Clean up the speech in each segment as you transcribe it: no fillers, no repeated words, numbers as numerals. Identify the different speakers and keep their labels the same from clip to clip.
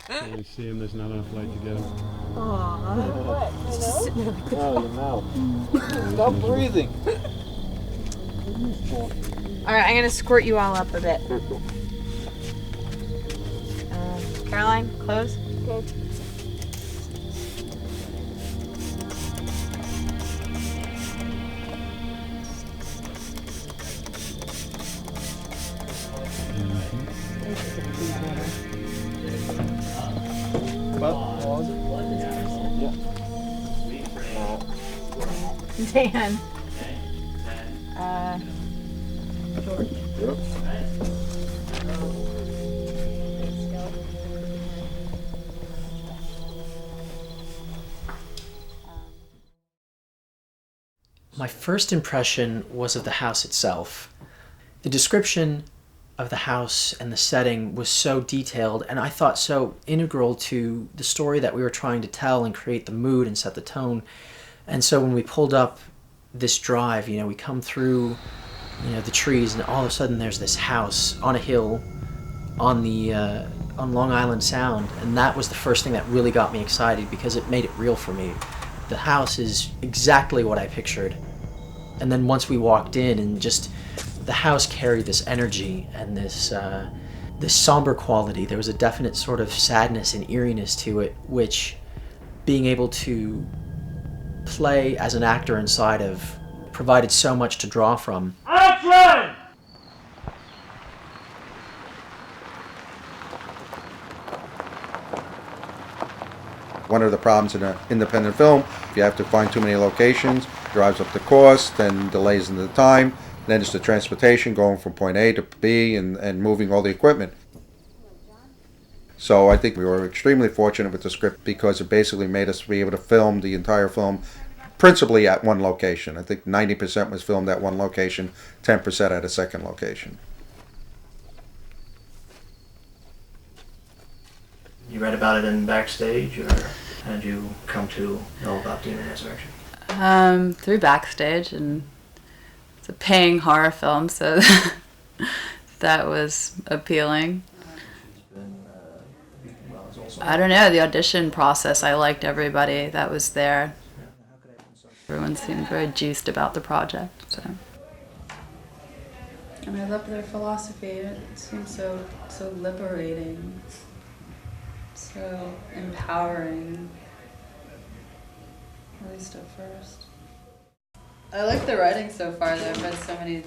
Speaker 1: When you see him, there's not enough light to get him.
Speaker 2: Aww. What?
Speaker 3: Oh, your mouth. Stop breathing.
Speaker 2: Alright, I'm gonna squirt you all up a bit. Caroline, close.
Speaker 4: Good.
Speaker 2: Dan. George.
Speaker 3: Yep.
Speaker 5: My first impression was of the house itself. The description of the house and the setting was so detailed and I thought so integral to the story that we were trying to tell and create the mood and set the tone. And so when we pulled up this drive, we come through, the trees, and all of a sudden there's this house on a hill on Long Island Sound, and that was the first thing that really got me excited because it made it real for me. The house is exactly what I pictured. And then once we walked in, and just the house carried this energy and this somber quality. There was a definite sort of sadness and eeriness to it, which being able to play as an actor inside of provided so much to draw from.
Speaker 6: Action!
Speaker 7: One of the problems in an independent film, if you have to find too many locations, drives up the cost and delays in the time. Then it's the transportation going from point A to B and moving all the equipment. So I think we were extremely fortunate with the script because it basically made us be able to film the entire film principally at one location. I think 90% was filmed at one location, 10% at a second location.
Speaker 5: You read about it in Backstage, or how did you come to know about Demon Resurrection?
Speaker 8: Through Backstage, and it's a paying horror film, so that was appealing. I don't know, the audition process, I liked everybody that was there. Everyone seemed very juiced about the project. So. And I love their philosophy. It seems so liberating, so empowering, at least at first. I like the writing so far, though. I've read so many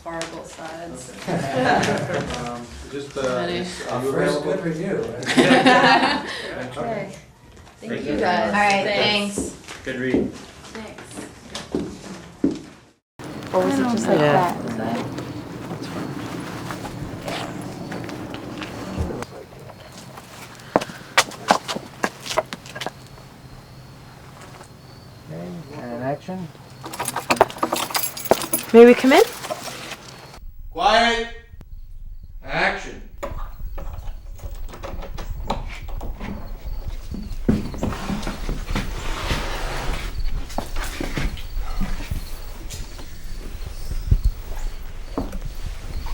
Speaker 8: horrible sides.
Speaker 9: First good review.
Speaker 8: Okay. Thank you guys.
Speaker 2: All right, thanks.
Speaker 5: Good read.
Speaker 8: Thanks.
Speaker 4: Or was it just like that?
Speaker 8: Was that?
Speaker 9: And action.
Speaker 2: May we come in?
Speaker 6: Quiet! Action!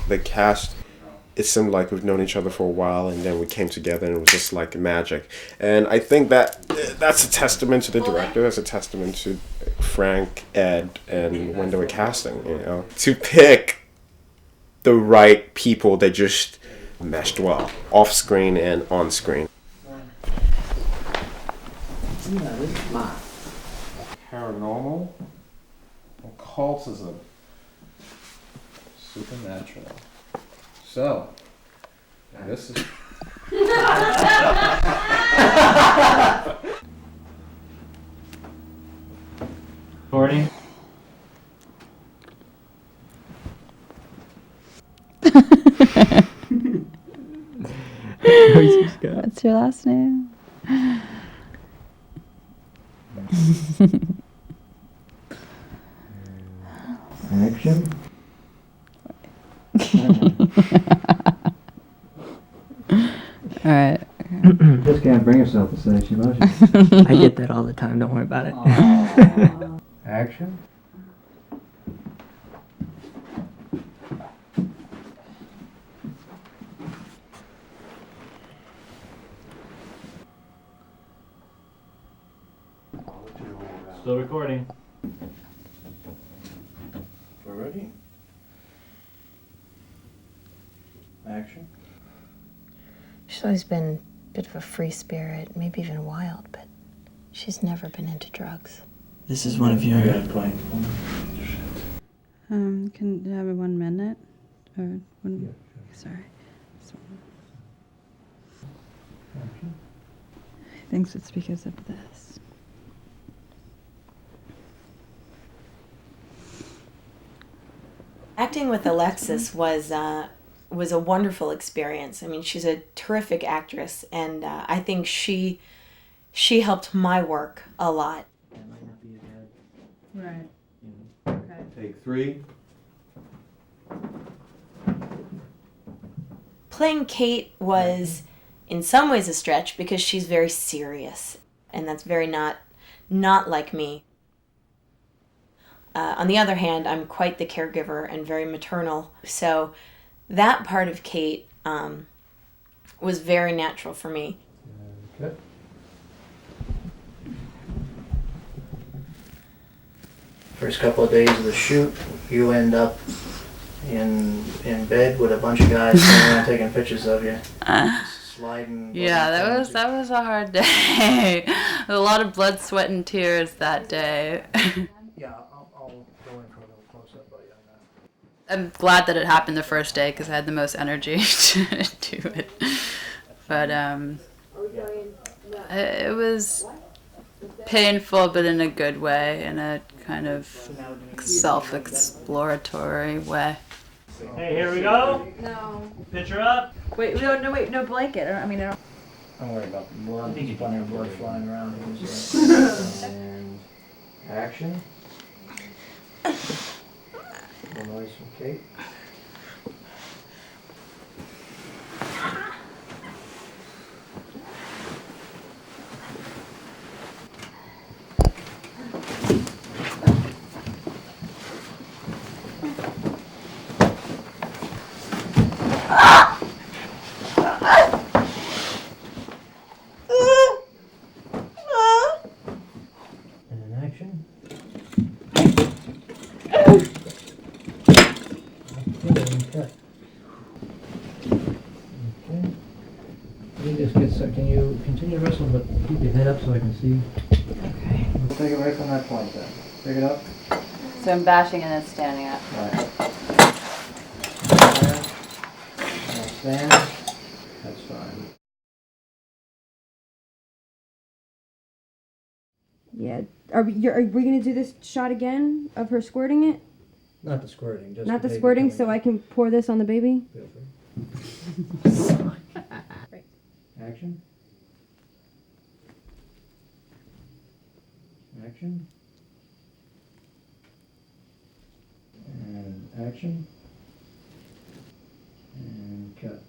Speaker 10: The cast, it seemed like we've known each other for a while, and then we came together and it was just like magic. And I think that's a testament to the director, that's a testament to Frank, Ed, and when they were casting, to pick the right people that just meshed well, off screen and on screen.
Speaker 3: Paranormal, occultism, supernatural. So, this is...
Speaker 9: Recording.
Speaker 4: What's your last name?
Speaker 9: Action.
Speaker 4: All right.
Speaker 9: Just can't bring herself to say she loves you.
Speaker 11: I get that all the time, don't worry about it.
Speaker 9: Action. Still recording.
Speaker 3: We're ready. Action.
Speaker 2: She's always been a bit of a free spirit, maybe even wild, but she's never been into drugs.
Speaker 11: This is one of your.
Speaker 4: Can you have it 1 minute? Or one?
Speaker 9: Yeah,
Speaker 4: Sorry. I think it's because of this.
Speaker 2: Acting with Alexis was a wonderful experience. I mean, she's a terrific actress, and I think she helped my work a lot.
Speaker 9: That might not be a bad.
Speaker 4: Right.
Speaker 9: Okay.
Speaker 3: Take 3.
Speaker 2: Playing Kate was, in some ways, a stretch because she's very serious, and that's very not like me. On the other hand, I'm quite the caregiver and very maternal, so that part of Kate was very natural for me.
Speaker 9: Okay.
Speaker 11: First couple of days of the shoot, you end up in bed with a bunch of guys standing around taking pictures of you. Sliding.
Speaker 8: Yeah, that was a hard day. A lot of blood, sweat, and tears that day.
Speaker 11: Yeah, I'll go in for a little close up on you on that.
Speaker 8: I'm glad that it happened the first day because I had the most energy to do it. But it was painful, but in a good way, in a kind of self-exploratory way.
Speaker 6: Hey, here we go.
Speaker 4: No.
Speaker 6: Picture up.
Speaker 4: Wait, no blanket. I don't.
Speaker 11: Don't worry about the blood. I think you plenty of blood flying around.
Speaker 9: And action. More noise from Kate. And action. Okay. Let me just get some. Can you continue to wrestle, but keep your head up so I can see?
Speaker 2: Okay.
Speaker 9: We'll take it right from that point then. Pick it up.
Speaker 4: So I'm bashing and then standing up.
Speaker 9: Right. Now stand. That's fine.
Speaker 12: Yeah. Are we going to do this shot again of her squirting it?
Speaker 9: Not the squirting, just
Speaker 12: Not the
Speaker 9: baby
Speaker 12: squirting,
Speaker 9: coming
Speaker 12: so I can pour this on the baby?
Speaker 9: Feel free. Action. Action. And action. And cut.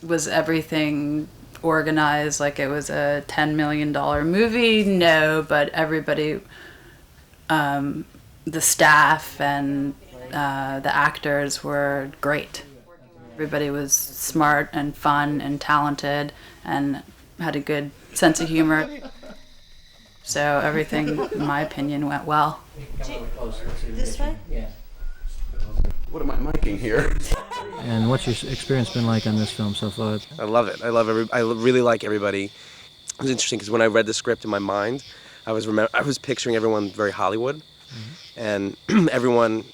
Speaker 8: Was everything organized like it was a $10 million movie? No, but everybody, the staff and the actors were great. Everybody was smart and fun and talented and had a good sense of humor. So everything, in my opinion, went well.
Speaker 2: This way?
Speaker 11: Yeah.
Speaker 13: What am I miking here?
Speaker 9: And what's your experience been like on this film so far?
Speaker 13: I love it. I really like everybody. It was interesting because when I read the script in my mind, I was picturing everyone very Hollywood, and everyone,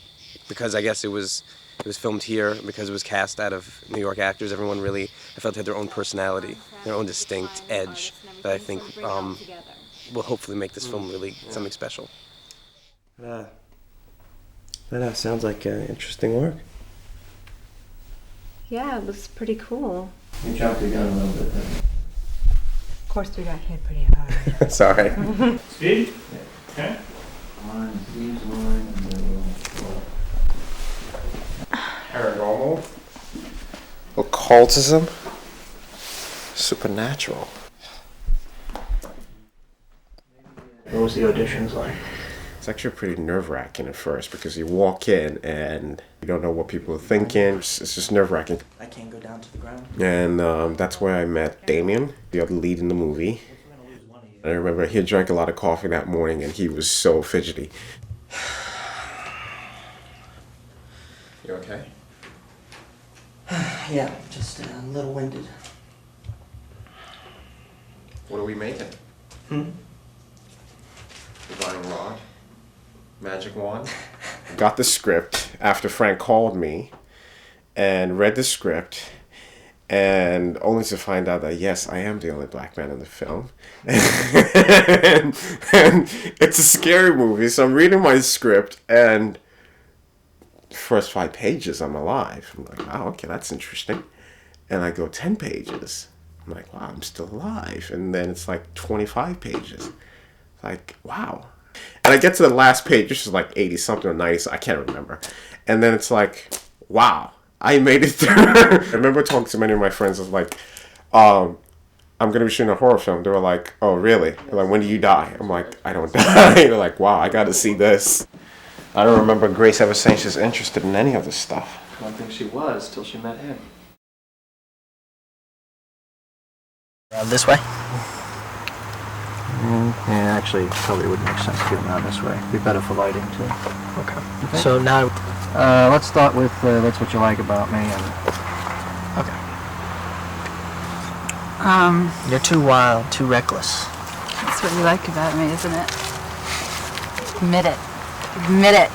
Speaker 13: because I guess it was filmed here, because it was cast out of New York actors. Everyone really, I felt, had their own personality, their own distinct edge that I think will hopefully make this film really something special.
Speaker 10: That sounds like interesting work.
Speaker 2: Yeah, it looks pretty cool.
Speaker 11: You jumped the gun a little bit there.
Speaker 2: Of course, we got hit pretty hard.
Speaker 10: Sorry.
Speaker 6: Speed? Okay.
Speaker 11: Line, these line, and then we'll
Speaker 10: Paranormal. Occultism. Supernatural.
Speaker 11: What was the auditions like?
Speaker 10: It's actually pretty nerve-wracking at first because you walk in and you don't know what people are thinking. It's just nerve-wracking.
Speaker 14: I can't go down to the ground.
Speaker 10: And that's where I met Damian, the other lead in the movie. I remember he drank a lot of coffee that morning and he was so fidgety. You okay?
Speaker 14: Yeah, just a little winded.
Speaker 10: What are we making? Divine Rod? Magic Wand? Got the script after Frank called me and read the script, and only to find out that yes, I am the only black man in the film. and it's a scary movie, so I'm reading my script and first 5 pages I'm alive. I'm like, wow, okay, that's interesting. And I go 10 pages. I'm like, wow, I'm still alive. And then it's like 25 pages. Like, wow. And I get to the last page, which is like 80 something or 90, so I can't remember. And then it's like, wow, I made it through. I remember talking to many of my friends, I was like, I'm going to be shooting a horror film. They were like, oh, really? They're like, when do you die? I'm like, I don't die. They're like, wow, I got to see this. I don't remember Grace ever saying she's interested in any of this stuff.
Speaker 14: I don't think she was till she met him. This way?
Speaker 9: Yeah, actually, probably would make sense to get them out this way. Be better for lighting, too.
Speaker 14: Okay. So now...
Speaker 9: let's start with that's what you like about me. And
Speaker 14: okay. You're too wild, too reckless.
Speaker 8: That's what you like about me, isn't it? Admit it. Admit it.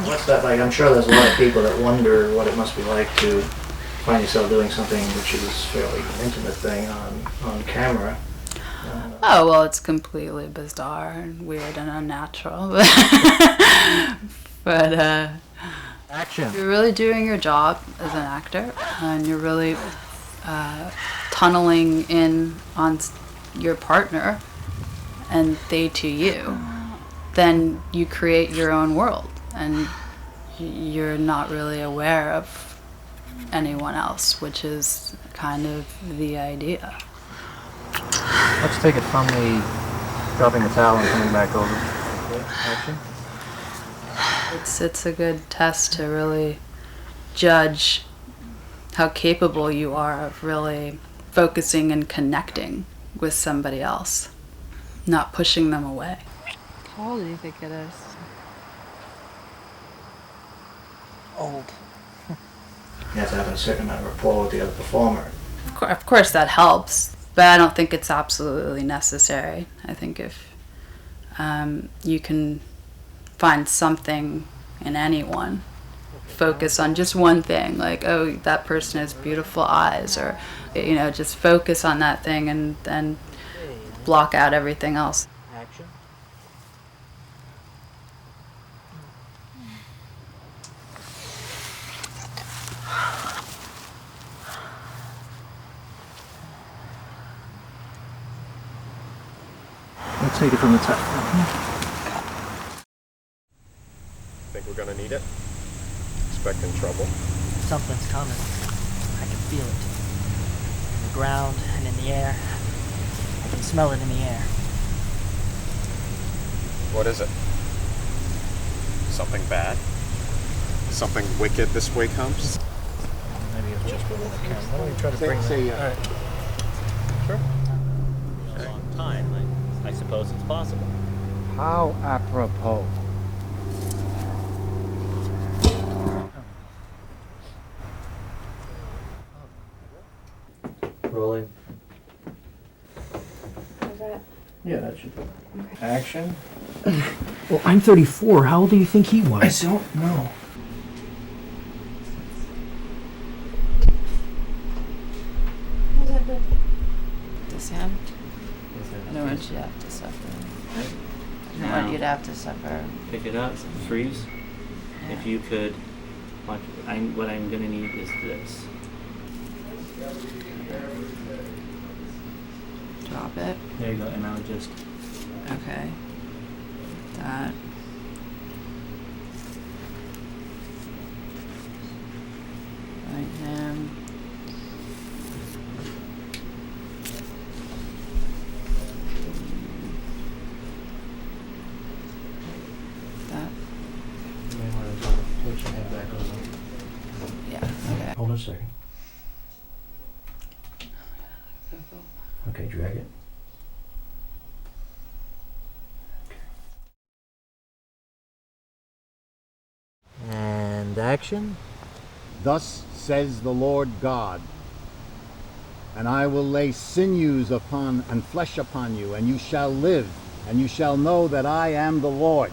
Speaker 11: What's that like? I'm sure there's a lot of people that wonder what it must be like to find yourself doing something which is a fairly intimate thing on camera.
Speaker 8: Oh, well, it's completely bizarre and weird and unnatural. But
Speaker 9: action.
Speaker 8: You're really doing your job as an actor, and you're really tunneling in on your partner and they to you. Then you create your own world, and you're not really aware of anyone else, which is kind of the idea.
Speaker 9: Let's take it from the dropping the towel and coming back over. Okay, action.
Speaker 8: It's a good test to really judge how capable you are of really focusing and connecting with somebody else, not pushing them away.
Speaker 4: How old do you think it is?
Speaker 14: Old.
Speaker 11: You have to have a certain amount of rapport with the other performer.
Speaker 8: Of course that helps, but I don't think it's absolutely necessary. I think if you can find something in anyone, focus on just one thing, like, oh, that person has beautiful eyes, or, you know, just focus on that thing and then block out everything else.
Speaker 9: Action. Let's take it from the top.
Speaker 10: Think we're gonna need it? Expecting trouble?
Speaker 14: Something's coming. I can feel it. In the ground and in the air. I can smell it in the air.
Speaker 10: What is it? Something bad? Something wicked this way comes?
Speaker 9: Maybe it's just within the camera. Why don't we try to bring that? All right. Sure.
Speaker 6: A long time. I suppose it's possible.
Speaker 15: How apropos.
Speaker 9: Rolling.
Speaker 11: Yeah, that should be. Action.
Speaker 14: Well, I'm 34. How old do you think he was?
Speaker 11: I don't know.
Speaker 8: This hand? I don't want you to have to suffer. I don't want you to have to suffer.
Speaker 6: Pick it up, freeze. If you could, watch, what I'm gonna need is this.
Speaker 8: Drop it.
Speaker 6: There you go, and I'll just.
Speaker 8: Okay. That. Right hand. That.
Speaker 9: You may want to put your head back over.
Speaker 8: Yeah, okay.
Speaker 9: Hold on a second. Okay, drag it. And action.
Speaker 15: Thus says the Lord God, and I will lay sinews upon and flesh upon you, and you shall live, and you shall know that I am the Lord.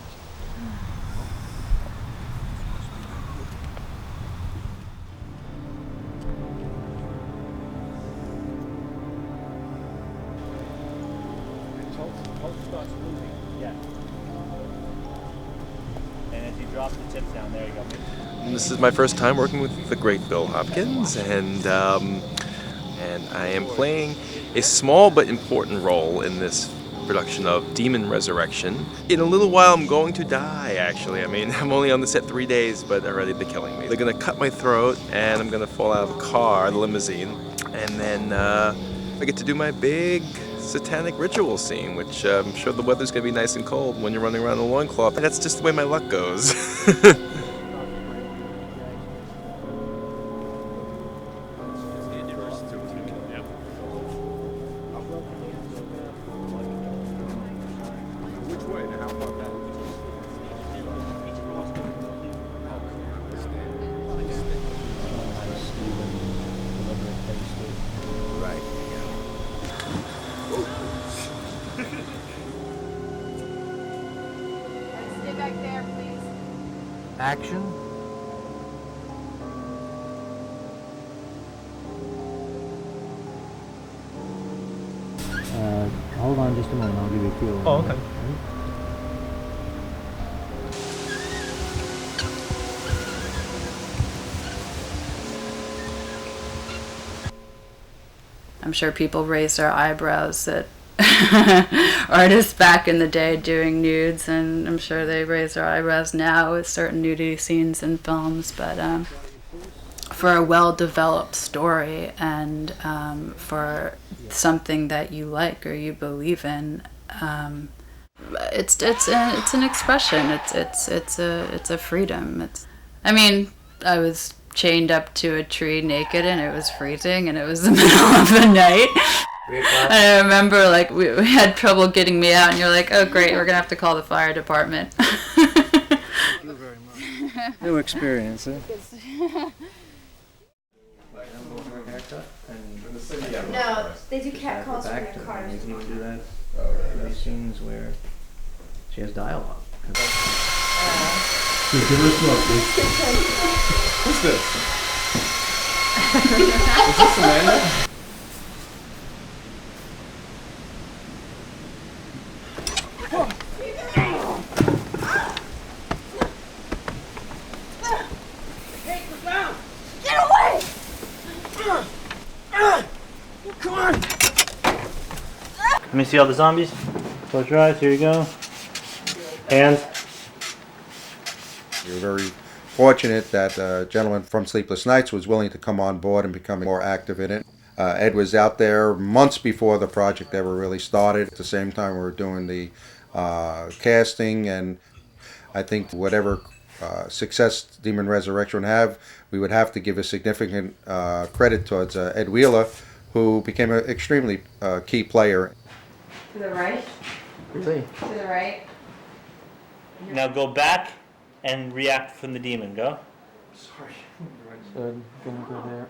Speaker 6: Starts moving. Yeah. And as you drop the tips down, there you go.
Speaker 13: This is my first time working with the great Bill Hopkins, and I am playing a small but important role in this production of Demon Resurrection. In a little while, I'm going to die, actually. I mean, I'm only on the set 3 days, but already they're killing me. They're gonna cut my throat, and I'm gonna fall out of a car, the limousine, and then I get to do my big satanic ritual scene, which I'm sure the weather's gonna be nice and cold when you're running around in a loincloth. That's just the way my luck goes.
Speaker 16: Stay back there, please.
Speaker 15: Action.
Speaker 9: Hold on just a moment. I'll give you a feel.
Speaker 6: Oh, okay.
Speaker 8: I'm sure people raised their eyebrows at artists back in the day doing nudes, and I'm sure they raise their eyebrows now with certain nudity scenes in films, but for a well-developed story and for something that you like or you believe in, it's an expression. It's a freedom. I mean, I was chained up to a tree naked and it was freezing and it was the middle of the night. And I remember like we had trouble getting me out, and you're like, oh great, we're gonna have to call the fire department.
Speaker 9: Thank you very much. New experience, eh?
Speaker 12: No, they do cat calls from
Speaker 11: Back
Speaker 12: their
Speaker 11: to
Speaker 12: cars.
Speaker 11: you can do that. These scenes where she has dialogue.
Speaker 1: Give her a smoke, please.
Speaker 10: Who's this? Is this Amanda?
Speaker 16: Get away! Come on!
Speaker 6: Let me see all the zombies. Close your eyes. Here you go. Hands.
Speaker 7: You're very fortunate that a gentleman from Sleepless Nights was willing to come on board and become more active in it. Ed was out there months before the project ever really started. At the same time, we were doing the casting, and I think whatever success Demon Resurrection would have, we would have to give a significant credit towards Ed Wheeler, who became an extremely key player.
Speaker 2: To the right.
Speaker 5: Really?
Speaker 2: To the right.
Speaker 6: Now go back and react from the demon. Go.
Speaker 5: Sorry. So I'm gonna go there.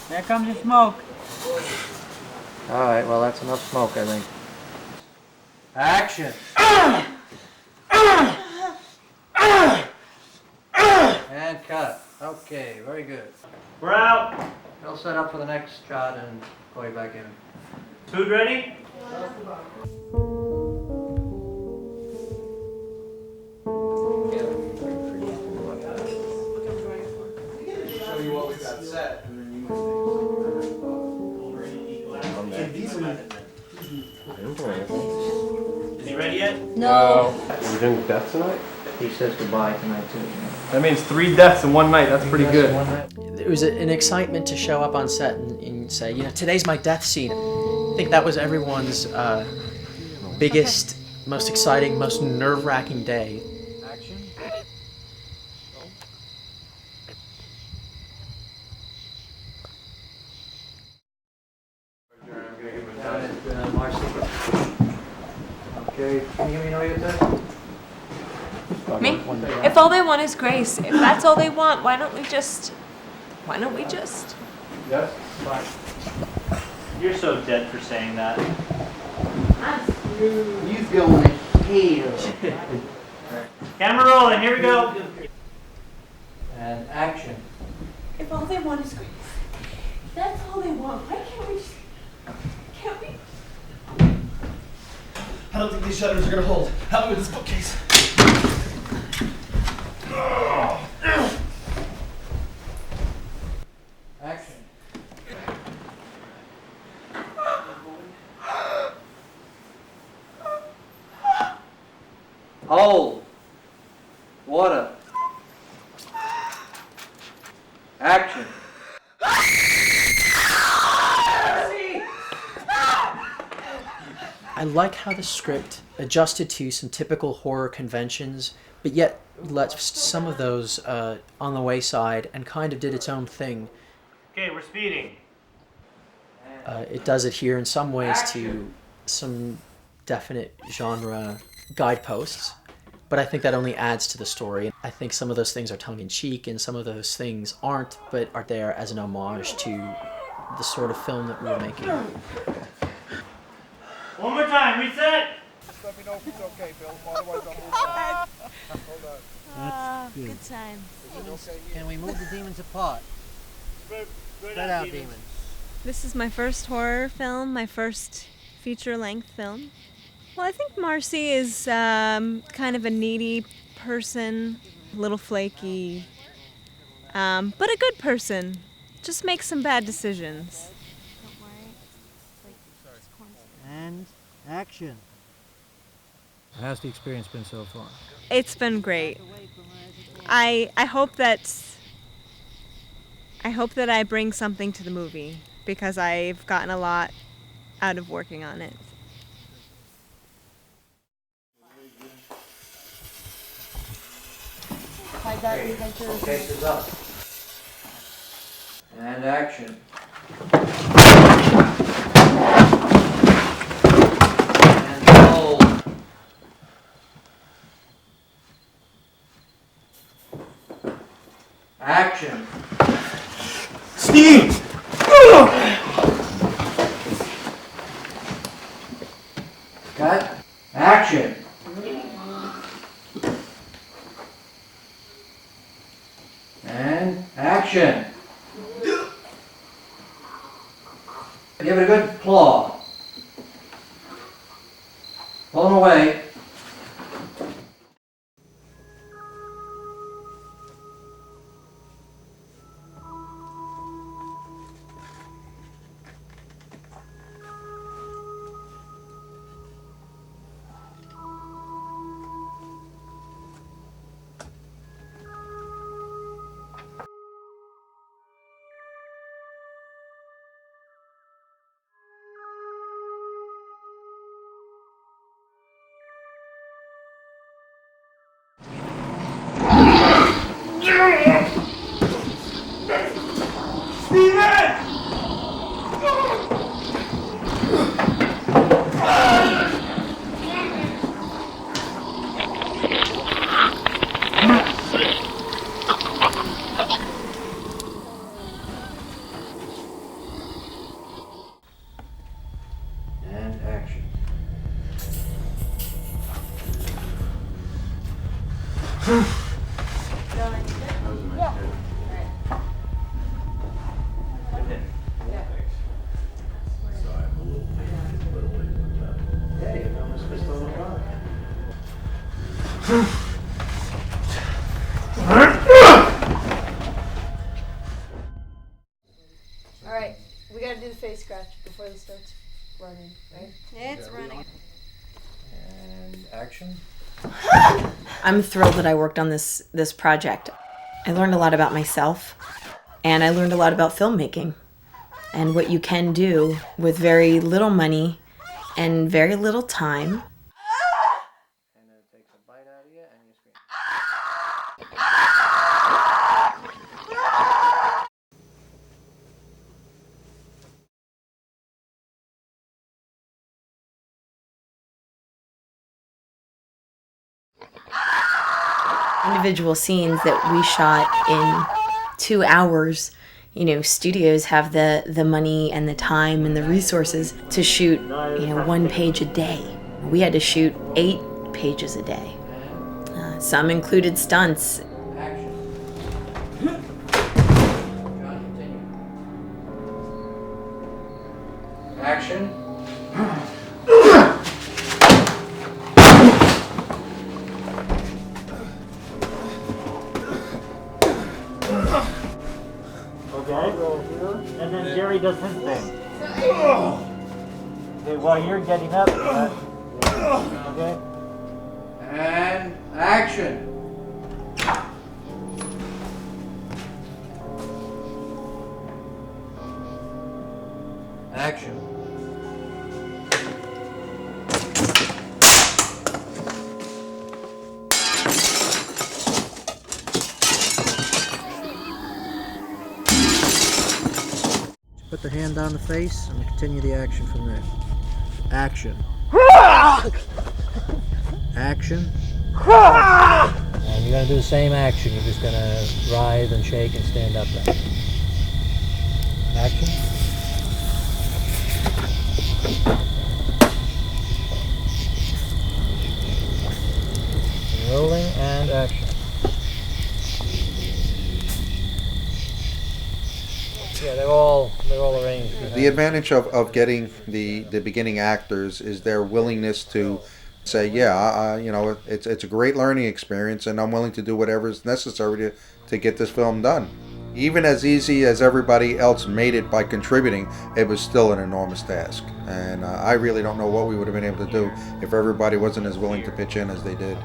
Speaker 14: There comes the smoke.
Speaker 9: Alright, well that's enough smoke, I think. Action! And cut. Okay, very good.
Speaker 6: We're out.
Speaker 9: I'll set up for the next shot and call you back in.
Speaker 6: Food ready?
Speaker 7: Show you what we got set.
Speaker 6: Is he ready yet?
Speaker 12: No.
Speaker 10: Are we doing death tonight?
Speaker 11: He says goodbye tonight too.
Speaker 9: That means 3 deaths in one night. That's pretty good.
Speaker 5: There was an excitement to show up on set and say, you know, today's my death scene. I think that was everyone's biggest, most exciting, most nerve-wracking day.
Speaker 9: Action. Okay, can you give me no yet?
Speaker 16: Me? If all they want is grace, if that's all they want, why don't we just...
Speaker 9: Yes?
Speaker 6: Fine. You're so dead for saying that.
Speaker 11: You going to hell.
Speaker 6: Camera rolling, here we go.
Speaker 9: And action.
Speaker 16: If all they want is grace, if that's all they want, why can't we just... Can't we...
Speaker 17: I don't think these shutters are gonna hold. Help me with this bookcase.
Speaker 9: Action. Hold. Water. Action.
Speaker 5: I like how the script adjusted to some typical horror conventions, but yet left some of those on the wayside and kind of did its own thing.
Speaker 6: Okay, we're speeding.
Speaker 5: It does adhere in some ways to some definite genre guideposts, but I think that only adds to the story. I think some of those things are tongue-in-cheek and some of those things aren't, but are there as an homage to the sort of film that we were making.
Speaker 6: One more time, reset.
Speaker 16: Let me know if it's okay, Bill. Otherwise I'll move good times.
Speaker 9: Can we move the demons apart? Spread out, demons.
Speaker 16: This is my first horror film, my first feature-length film. Well, I think Marcy is kind of a needy person, a little flaky, but a good person. Just makes some bad decisions.
Speaker 9: And action. How's the experience been so far?
Speaker 16: It's been great. I hope that I bring something to the movie because I've gotten a lot out of working on it.
Speaker 9: Case is up. And action. And hold. Action.
Speaker 17: Steve!
Speaker 9: Cut. Action. And action. Give it a good claw. Pull him away.
Speaker 18: Alright, we gotta do the face scratch before this starts running, right?
Speaker 16: It's running.
Speaker 11: And action.
Speaker 2: I'm thrilled that I worked on this project. I learned a lot about myself, and I learned a lot about filmmaking and what you can do with very little money and very little time.
Speaker 11: And then it takes a bite out of you and you scream.
Speaker 2: Individual scenes that we shot in 2 hours. You know, studios have the money and the time and the resources to shoot, 1 page a day. We had to shoot 8 pages a day. Some included stunts.
Speaker 11: Action.
Speaker 14: Okay, and then Jerry does his thing. Okay, while you're getting up, okay?
Speaker 11: And action. Action.
Speaker 14: Put the hand on the face and continue the action from there. Action. Action. And you're going to do the same action. You're just going to writhe and shake and stand upright. Action. Rolling and action. Yeah, they're all arranged.
Speaker 7: The advantage of getting the beginning actors is their willingness to say, yeah, it's a great learning experience, and I'm willing to do whatever is necessary to get this film done. Even as easy as everybody else made it by contributing, it was still an enormous task. And I really don't know what we would have been able to do if everybody wasn't as willing to pitch in as they did.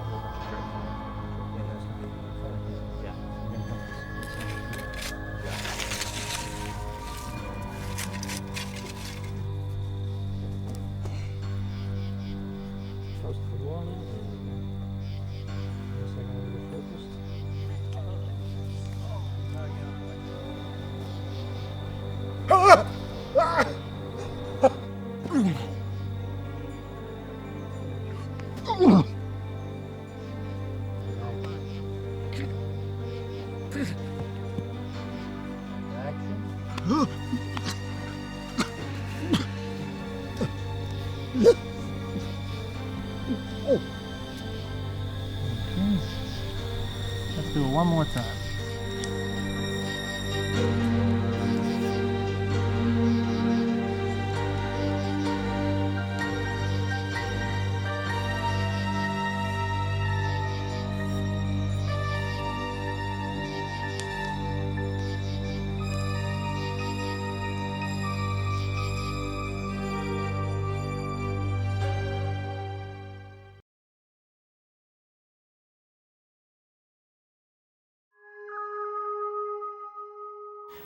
Speaker 14: Let's do it one more time.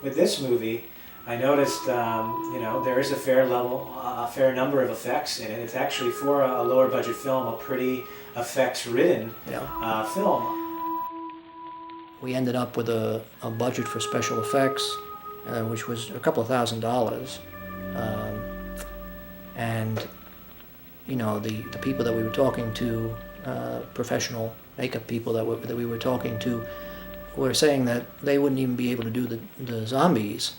Speaker 19: With this movie, I noticed, there is a fair number of effects in it. It's actually, for a lower budget film, a pretty effects-ridden film.
Speaker 14: We ended up with a budget for special effects, which was a couple of $1,000s. And, the people that we were talking to, professional makeup people that we were talking to, were saying that they wouldn't even be able to do the zombies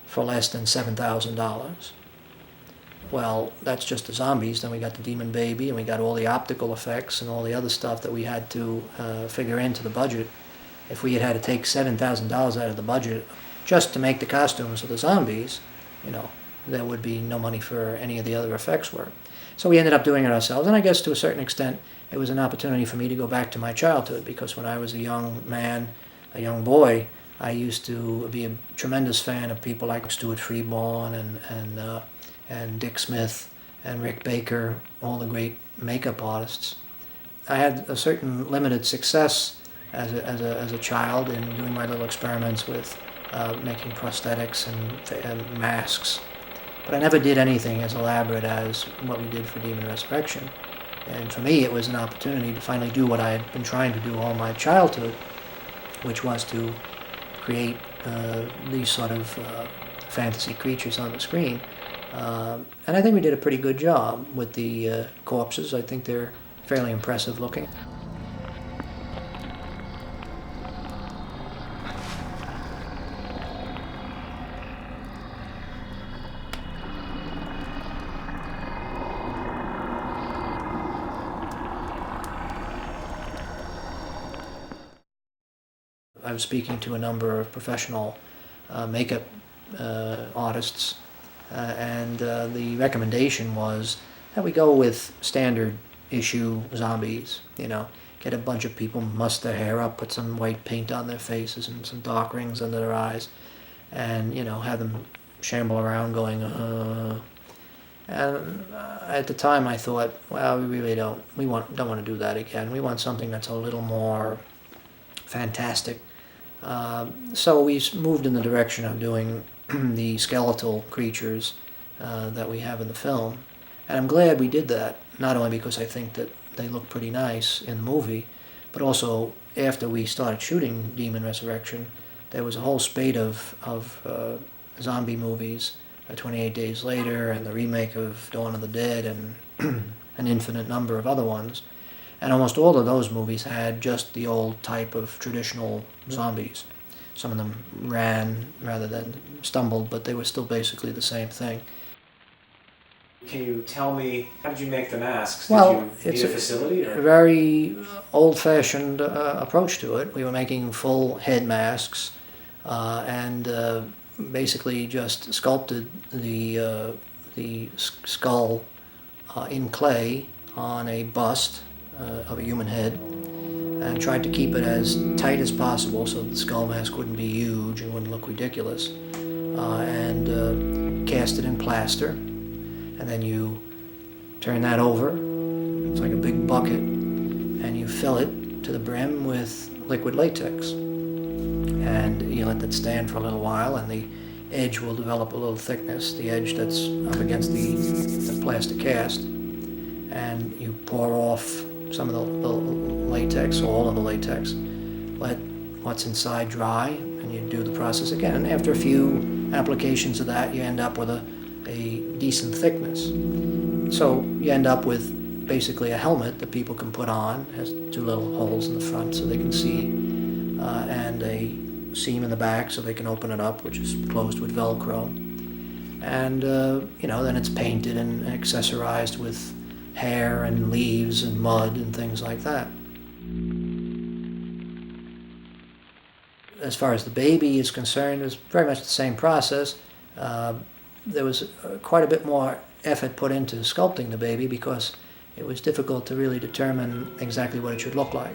Speaker 14: for less than $7,000. Well, that's just the zombies. Then we got the demon baby, and we got all the optical effects and all the other stuff that we had to figure into the budget. If we had to take $7,000 out of the budget just to make the costumes of the zombies, there would be no money for any of the other effects work. So we ended up doing it ourselves, and I guess to a certain extent it was an opportunity for me to go back to my childhood, because when I was a young man, a young boy, I used to be a tremendous fan of people like Stuart Freeborn and Dick Smith and Rick Baker, all the great makeup artists. I had a certain limited success as a child in doing my little experiments with making prosthetics and masks. But I never did anything as elaborate as what we did for Demon Resurrection. And for me, it was an opportunity to finally do what I had been trying to do all my childhood, which was to create these sort of fantasy creatures on the screen. And I think we did a pretty good job with the corpses. I think they're fairly impressive looking. I was speaking to a number of professional makeup artists, and the recommendation was that we go with standard issue zombies, you know, get a bunch of people, muss their hair up, put some white paint on their faces and some dark rings under their eyes, and, you know, have them shamble around going, And at the time I thought, well, we really don't want to do that again. We want something that's a little more fantastic. So we moved in the direction of doing the skeletal creatures that we have in the film. And I'm glad we did that, not only because I think that they look pretty nice in the movie, but also after we started shooting Demon Resurrection, there was a whole spate of zombie movies, 28 Days Later, and the remake of Dawn of the Dead, and an infinite number of other ones. And almost all of those movies had just the old type of traditional zombies. Some of them ran rather than stumbled, but they were still basically the same thing.
Speaker 19: Can you tell me, how did you make the masks?
Speaker 14: Well,
Speaker 19: did you need a facility? Or?
Speaker 14: A very old-fashioned approach to it. We were making full head masks and basically just sculpted the skull in clay on a bust of a human head, and tried to keep it as tight as possible so the skull mask wouldn't be huge and wouldn't look ridiculous, and cast it in plaster, and then you turn that over. It's like a big bucket, and you fill it to the brim with liquid latex, and you let that stand for a little while, and the edge will develop a little thickness, the edge that's up against the plastic cast, and you pour off some of the latex, or all of the latex, let what's inside dry, and you do the process again. And after a few applications of that, you end up with a decent thickness. So you end up with basically a helmet that people can put on, has two little holes in the front so they can see, and a seam in the back so they can open it up, which is closed with Velcro. And, you know, then it's painted and accessorized with hair and leaves and mud and things like that. As far as the baby is concerned, it was very much the same process. There was quite a bit more effort put into sculpting the baby because it was difficult to really determine exactly what it should look like.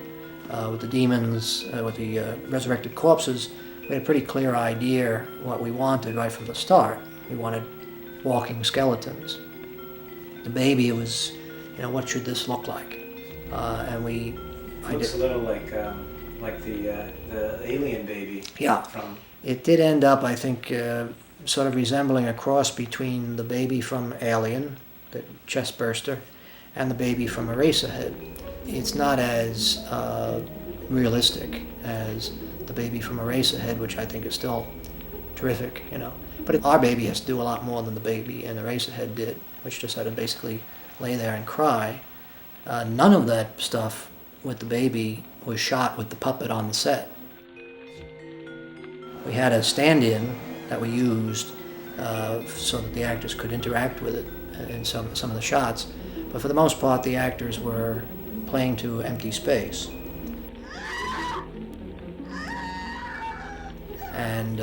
Speaker 14: With the demons, with the resurrected corpses, we had a pretty clear idea what we wanted right from the start. We wanted walking skeletons. The baby, it was, you know, what should this look like? And
Speaker 19: it looks a little like the alien baby.
Speaker 14: Yeah.
Speaker 19: From.
Speaker 14: It did end up, I think, sort of resembling a cross between the baby from Alien, the chest burster, and the baby from Eraserhead. It's not as realistic as the baby from Eraserhead, which I think is still terrific, you know. But our baby has to do a lot more than the baby in Eraserhead did, which just had to basically lay there and cry. None of that stuff with the baby was shot with the puppet on the set. We had a stand-in that we used so that the actors could interact with it in some of the shots. But for the most part, the actors were playing to empty space. And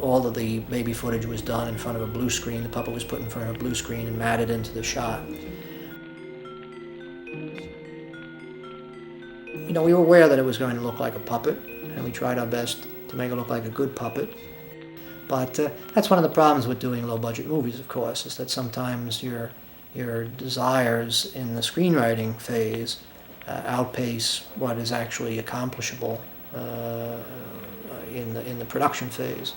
Speaker 14: all of the baby footage was done in front of a blue screen. The puppet was put in front of a blue screen and matted into the shot. You know, we were aware that it was going to look like a puppet, and we tried our best to make it look like a good puppet. But that's one of the problems with doing low-budget movies, of course, is that sometimes your desires in the screenwriting phase outpace what is actually accomplishable in the production phase.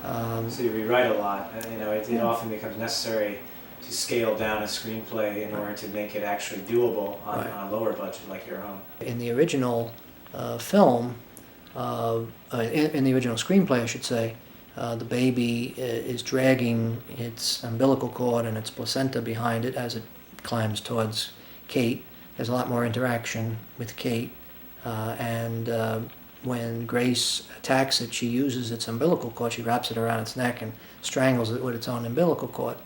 Speaker 19: So you rewrite a lot. You know, it often becomes necessary to scale down a screenplay in order to make it actually doable on a lower budget like your own.
Speaker 14: In the original film, in the original screenplay, I should say, the baby is dragging its umbilical cord and its placenta behind it as it climbs towards Kate. There's a lot more interaction with Kate, and when Grace attacks it, she uses its umbilical cord, she wraps it around its neck and strangles it with its own umbilical cord.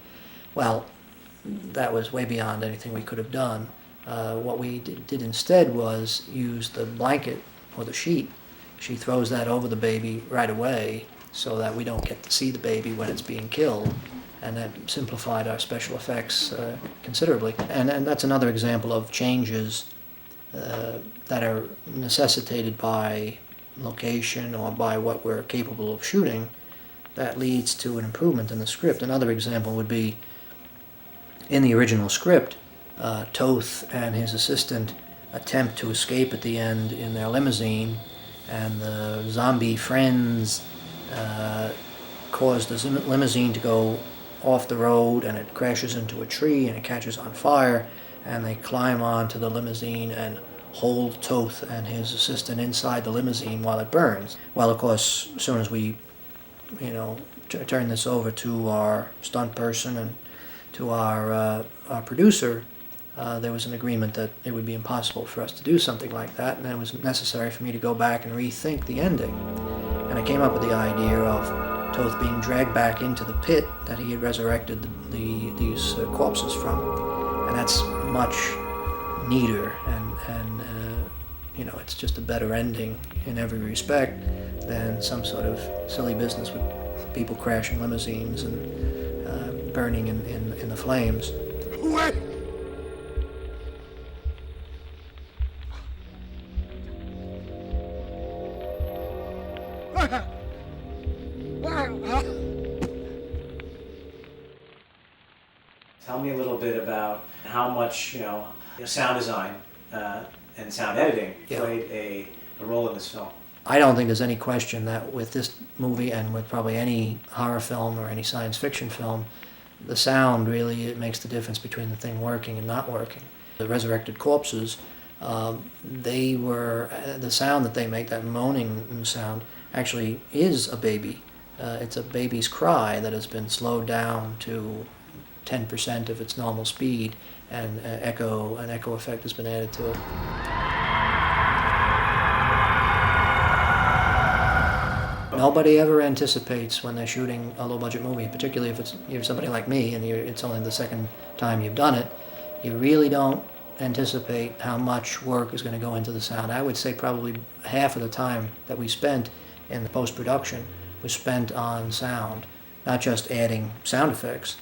Speaker 14: Well, that was way beyond anything we could have done. What we did instead was use the blanket or the sheet. She throws that over the baby right away so that we don't get to see the baby when it's being killed, and that simplified our special effects considerably. And that's another example of changes that are necessitated by location or by what we're capable of shooting that leads to an improvement in the script. Another example would be in the original script, Toth and his assistant attempt to escape at the end in their limousine, and the zombie friends caused the limousine to go off the road, and it crashes into a tree and it catches on fire, and they climb onto the limousine and hold Toth and his assistant inside the limousine while it burns. Well, of course, as soon as we, turn this over to our stunt person and to our producer, there was an agreement that it would be impossible for us to do something like that, and it was necessary for me to go back and rethink the ending. And I came up with the idea of Toth being dragged back into the pit that he had resurrected these corpses from, and that's much neater, and it's just a better ending in every respect than some sort of silly business with people crashing limousines and burning in the flames.
Speaker 17: What?
Speaker 19: Tell me a little bit about how much sound design and sound editing played a role in this film.
Speaker 14: I don't think there's any question that with this movie and with probably any horror film or any science fiction film, the sound really makes the difference between the thing working and not working. The resurrected corpses, the sound that they make, that moaning sound, actually is a baby. It's a baby's cry that has been slowed down to 10% of its normal speed, and an echo effect has been added to it. Nobody ever anticipates when they're shooting a low-budget movie, particularly if you're somebody like me and it's only the second time you've done it. You really don't anticipate how much work is going to go into the sound. I would say probably half of the time that we spent in the post-production was spent on sound, not just adding sound effects,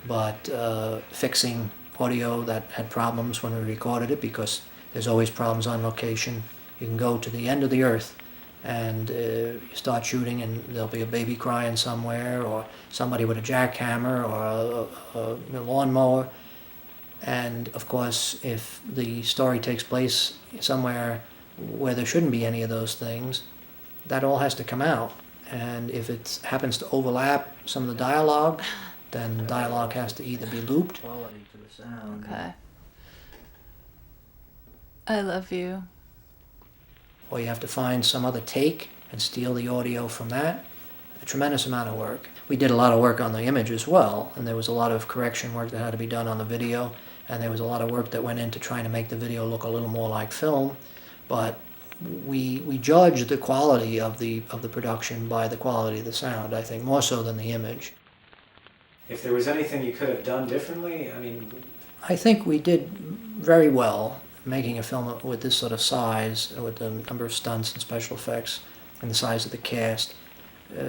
Speaker 14: but fixing audio that had problems when we recorded it, because there's always problems on location. You can go to the end of the earth and you start shooting and there'll be a baby crying somewhere, or somebody with a jackhammer, or a lawnmower. And of course, if the story takes place somewhere where there shouldn't be any of those things, that all has to come out. And if it happens to overlap some of the dialogue, then the dialogue has to either be looped.
Speaker 11: Quality to the sound.
Speaker 8: Okay. I love you.
Speaker 14: Or you have to find some other take and steal the audio from that. A tremendous amount of work. We did a lot of work on the image as well, and there was a lot of correction work that had to be done on the video, and there was a lot of work that went into trying to make the video look a little more like film. But we judged the quality of the production by the quality of the sound, I think, more so than the image.
Speaker 19: If there was anything you could have done differently,
Speaker 14: I think we did very well making a film with this sort of size, with the number of stunts and special effects and the size of the cast.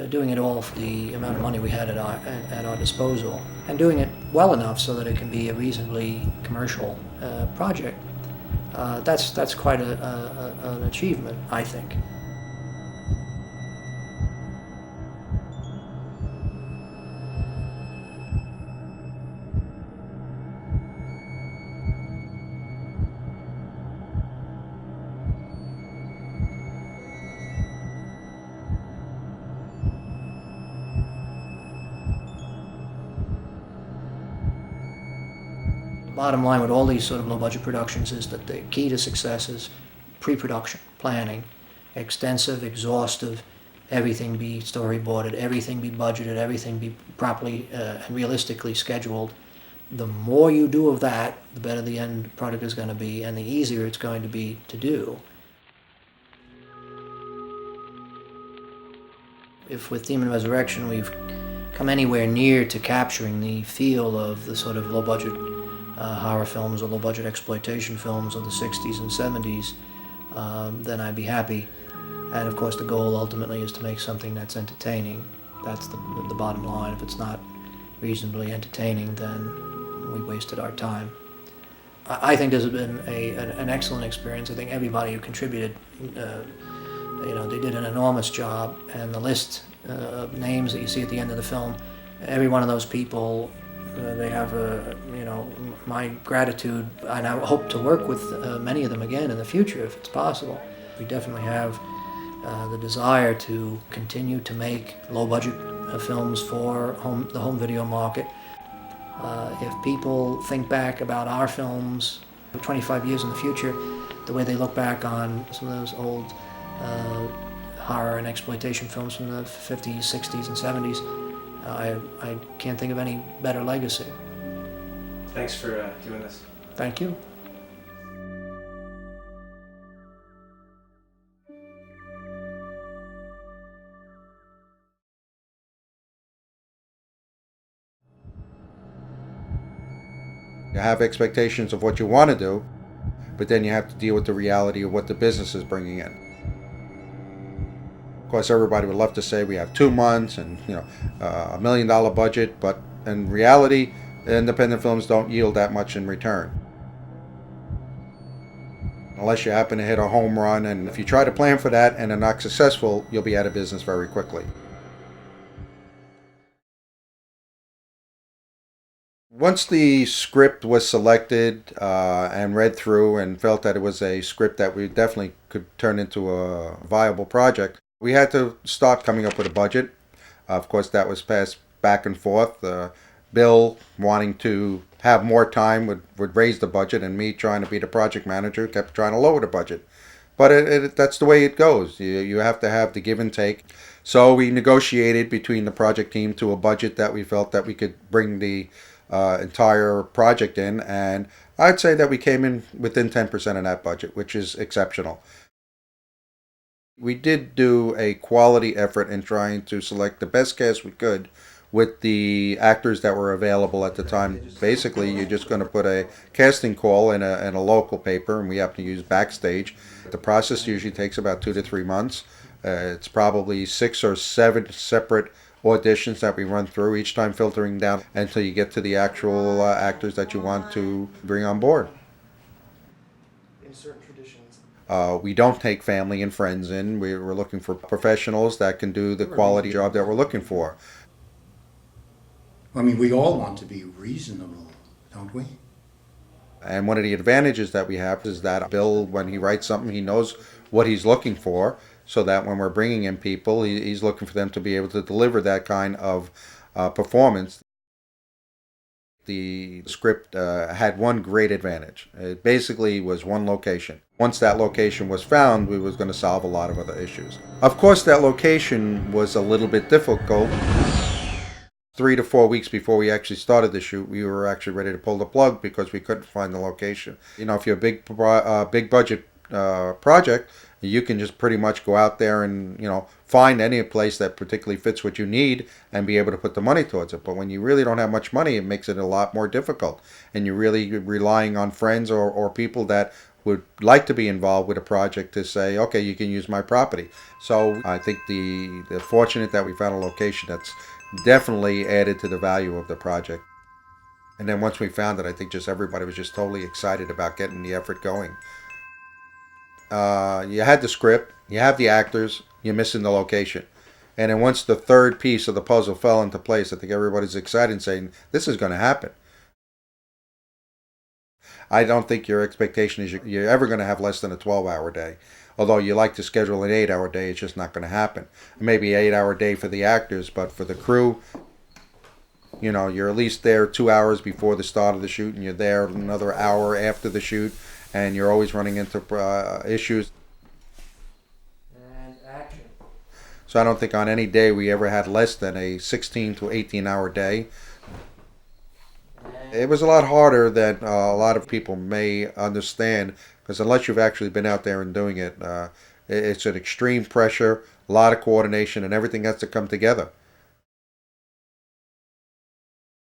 Speaker 14: doing it all for the amount of money we had at our disposal, and doing it well enough so that it can be a reasonably commercial project. That's quite an achievement, I think. Bottom line with all these sort of low-budget productions is that the key to success is pre-production, planning, extensive, exhaustive, everything be storyboarded, everything be budgeted, everything be properly and realistically scheduled. The more you do of that, the better the end product is going to be, and the easier it's going to be to do. If with Demon Resurrection we've come anywhere near to capturing the feel of the sort of low-budget horror films or low-budget exploitation films of the 60s and 70s, then I'd be happy. And of course the goal ultimately is to make something that's entertaining. That's the bottom line. If it's not reasonably entertaining, then we wasted our time. I think this has been an excellent experience. I think everybody who contributed, they did an enormous job, and the list of names that you see at the end of the film, every one of those people, they have my gratitude, and I hope to work with many of them again in the future if it's possible. We definitely have the desire to continue to make low-budget films for the home video market. If people think back about our films 25 years in the future, the way they look back on some of those old horror and exploitation films from the 50s, 60s, and 70s, I can't think of any better legacy.
Speaker 19: Thanks for doing this.
Speaker 14: Thank you.
Speaker 7: You have expectations of what you want to do, but then you have to deal with the reality of what the business is bringing in. Of course, everybody would love to say we have 2 months and $1 million budget, but in reality, independent films don't yield that much in return. Unless you happen to hit a home run, and if you try to plan for that and are not successful, you'll be out of business very quickly. Once the script was selected and read through and felt that it was a script that we definitely could turn into a viable project, we had to start coming up with a budget. Of course, that was passed back and forth. Bill, wanting to have more time, would raise the budget, and me, trying to be the project manager, kept trying to lower the budget. But that's the way it goes. You have to have the give and take. So we negotiated between the project team to a budget that we felt that we could bring the entire project in, and I'd say that we came in within 10% of that budget, which is exceptional. We did do a quality effort in trying to select the best cast we could with the actors that were available at the time. Basically, you're just going to put a casting call in a local paper, and we have to use Backstage. The process usually takes about 2 to 3 months. It's probably 6 or 7 separate auditions that we run through, each time filtering down until you get to the actual actors that you want to bring on board.
Speaker 10: In certain traditions,
Speaker 7: we don't take family and friends in. We're looking for professionals that can do the quality job that we're looking for.
Speaker 15: I mean, we all want to be reasonable, don't we?
Speaker 7: And one of the advantages that we have is that Bill, when he writes something, he knows what he's looking for, so that when we're bringing in people, he's looking for them to be able to deliver that kind of performance. The script had one great advantage. It basically was one location. Once that location was found, we was going to solve a lot of other issues. Of course, that location was a little bit difficult. 3 to 4 weeks before we actually started the shoot, we were actually ready to pull the plug because we couldn't find the location. If you're a big budget project, you can just pretty much go out there and find any place that particularly fits what you need and be able to put the money towards it. But when you really don't have much money, it makes it a lot more difficult, and you're really relying on friends or people that would like to be involved with a project to say, okay, you can use my property. So I think the fortunate that we found a location that's definitely added to the value of the project. And then once we found it, I think just everybody was just totally excited about getting the effort going. You had the script, you have the actors, you're missing the location. And then once the third piece of the puzzle fell into place, I think everybody's excited and saying, this is going to happen. I don't think your expectation is you're ever going to have less than a 12-hour day. Although you like to schedule an 8-hour day, it's just not going to happen. Maybe an 8-hour day for the actors, but for the crew, you know, you're at least there 2 hours before the start of the shoot, and you're there another hour after the shoot, and you're always running into issues.
Speaker 14: And action.
Speaker 7: So I don't think on any day we ever had less than a 16 to 18-hour day. It was a lot harder than a lot of people may understand, because unless you've actually been out there and doing it, it's an extreme pressure, a lot of coordination, and everything has to come together.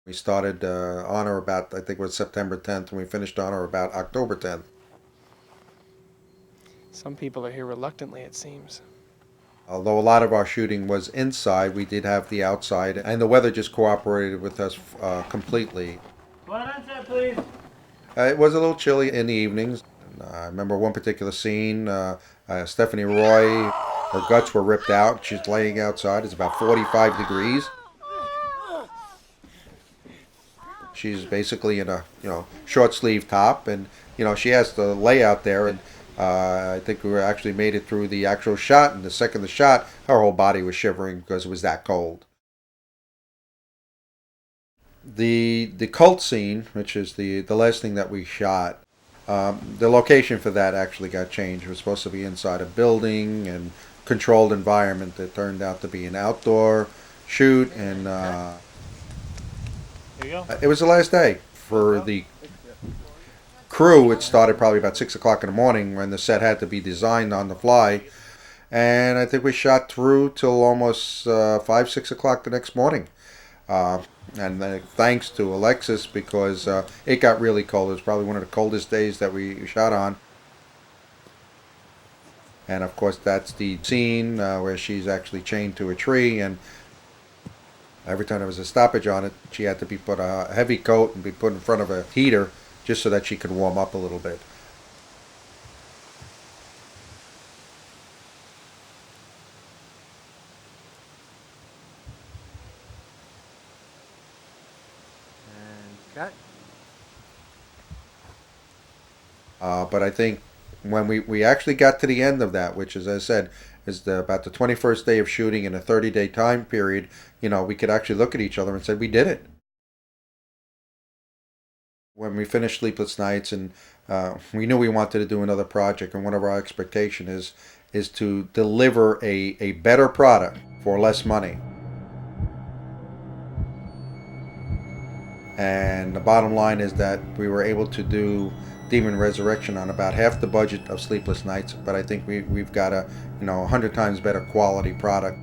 Speaker 7: We started on or about, I think it was September 10th, and we finished on or about October 10th.
Speaker 20: Some people are here reluctantly, it seems.
Speaker 7: Although a lot of our shooting was inside, we did have the outside, and the weather just cooperated with us completely.
Speaker 6: One answer, please.
Speaker 7: It was a little chilly in the evenings. I remember one particular scene, Stephanie Roy, her guts were ripped out. She's laying outside. It's about 45 degrees. She's basically in a short sleeve top, and she has to lay out there. And I think we actually made it through the actual shot. And the second the shot, her whole body was shivering because it was that cold. The cult scene, which is the last thing that we shot, the location for that actually got changed. It was supposed to be inside a building and controlled environment. It turned out to be an outdoor shoot, and it was the last day. For the crew, it started probably about 6 o'clock in the morning when the set had to be designed on the fly, and I think we shot through till almost 5, 6 o'clock the next morning. And thanks to Alexis, because it got really cold. It was probably one of the coldest days that we shot on. And of course, that's the scene where she's actually chained to a tree, and every time there was a stoppage on it, she had to be put a heavy coat and be put in front of a heater just so that she could warm up a little bit. But I think when we actually got to the end of that, which, as I said, is about the 21st day of shooting in a 30-day time period, we could actually look at each other and say, we did it. When we finished Sleepless Nights, and we knew we wanted to do another project, and one of our expectations is to deliver a better product for less money. And the bottom line is that we were able to do Demon Resurrection on about half the budget of Sleepless Nights, but I think we've got a 100 times better quality product.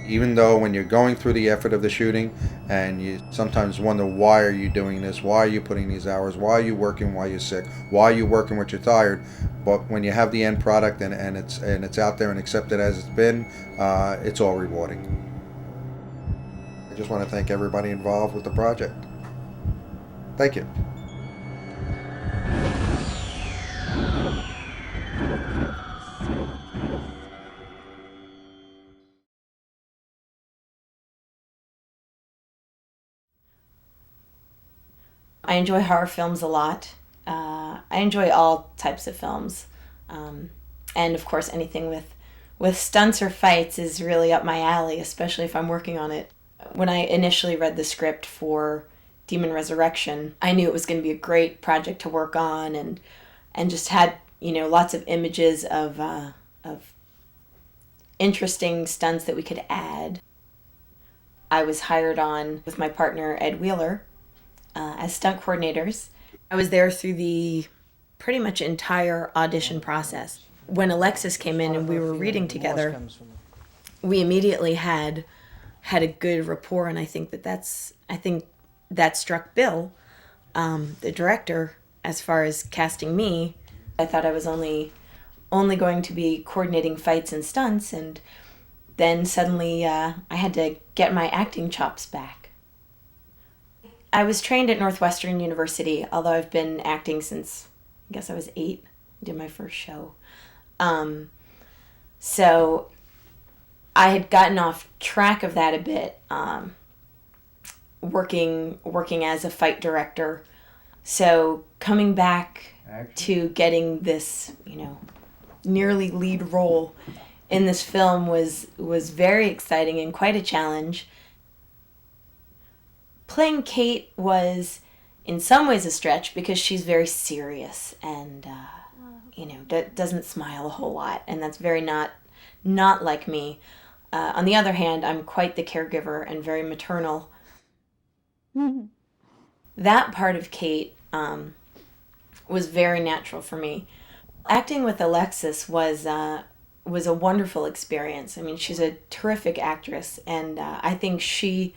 Speaker 7: Even though when you're going through the effort of the shooting, and you sometimes wonder, why are you doing this? Why are you putting these hours? Why are you working while you're sick? Why are you working when you're tired? But when you have the end product and it's out there and accepted as it's been, it's all rewarding. I just want to thank everybody involved with the project. Thank you.
Speaker 2: I enjoy horror films a lot. I enjoy all types of films. And of course anything with stunts or fights is really up my alley, especially if I'm working on it. When I initially read the script for Demon Resurrection, I knew it was going to be a great project to work on, and just had lots of images of interesting stunts that we could add. I was hired on with my partner Ed Wheeler as stunt coordinators. I was there through the pretty much entire audition process. When Alexis came in and we were reading together, we immediately had a good rapport, and I think that struck Bill, the director, as far as casting me. I thought I was only going to be coordinating fights and stunts, and then suddenly I had to get my acting chops back. I was trained at Northwestern University, although I've been acting since, I guess I was 8, did my first show. So I had gotten off track of that a bit, working as a fight director. So coming back to getting this, nearly lead role in this film was very exciting and quite a challenge. Playing Kate was in some ways a stretch because she's very serious and doesn't smile a whole lot, and that's very not like me. On the other hand, I'm quite the caregiver and very maternal. That part of Kate was very natural for me. Acting with Alexis was a wonderful experience. I mean, she's a terrific actress, and I think she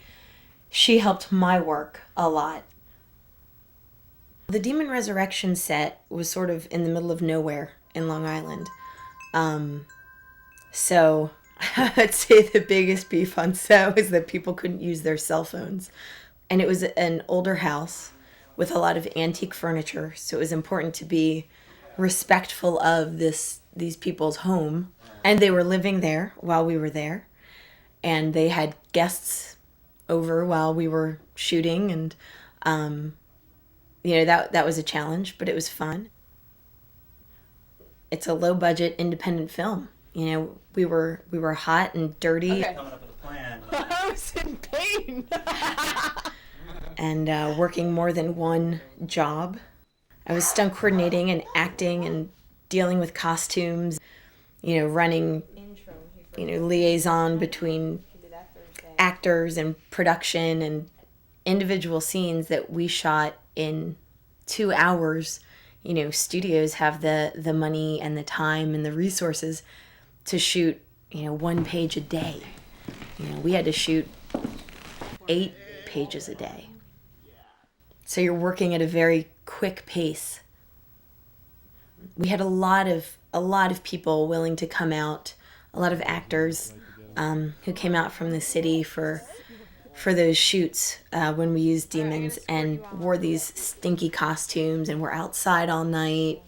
Speaker 2: helped my work a lot. The Demon Resurrection set was sort of in the middle of nowhere in Long Island. So I'd say the biggest beef on set was that people couldn't use their cell phones. And it was an older house with a lot of antique furniture, so it was important to be respectful of these people's home. And they were living there while we were there, and they had guests over while we were shooting, and that was a challenge, but it was fun. It's a low budget independent film. We were hot and dirty.
Speaker 11: Okay. Coming up with a plan.
Speaker 2: I was in pain. And working more than one job. I was stunt coordinating and acting and dealing with costumes, running, liaison between actors and production and individual scenes that we shot in 2 hours. Studios have the money and the time and the resources to shoot, 1 page a day. We had to shoot 8 pages a day. So you're working at a very quick pace. We had a lot of people willing to come out, a lot of actors who came out from the city for those shoots when we used demons and wore these stinky costumes and were outside all night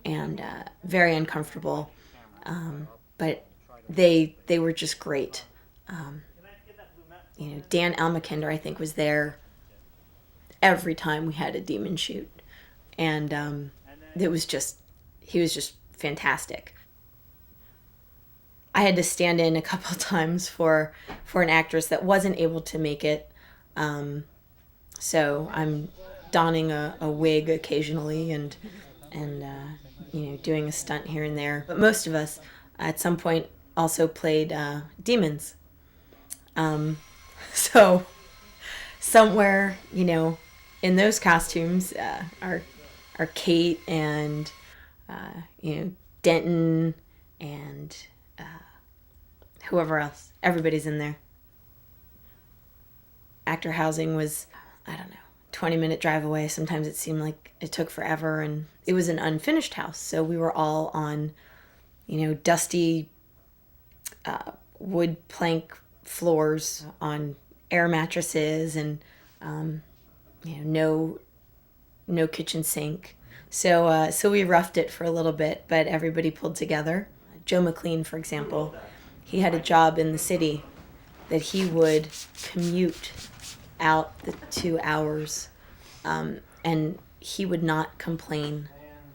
Speaker 2: and very uncomfortable. But they were just great. Dan Almakinder, I think, was there every time we had a demon shoot, and he was just fantastic. I had to stand in a couple times for an actress that wasn't able to make it, so I'm donning a wig occasionally and doing a stunt here and there. But most of us at some point also played demons. So somewhere, in those costumes are Kate and Denton and whoever else. Everybody's in there. Actor housing was, 20-minute drive away. Sometimes it seemed like it took forever, and it was an unfinished house, so we were all on dusty wood plank floors on air mattresses, and no kitchen sink. So we roughed it for a little bit, but everybody pulled together. Joe McClean, for example, he had a job in the city that he would commute out the 2 hours, and he would not complain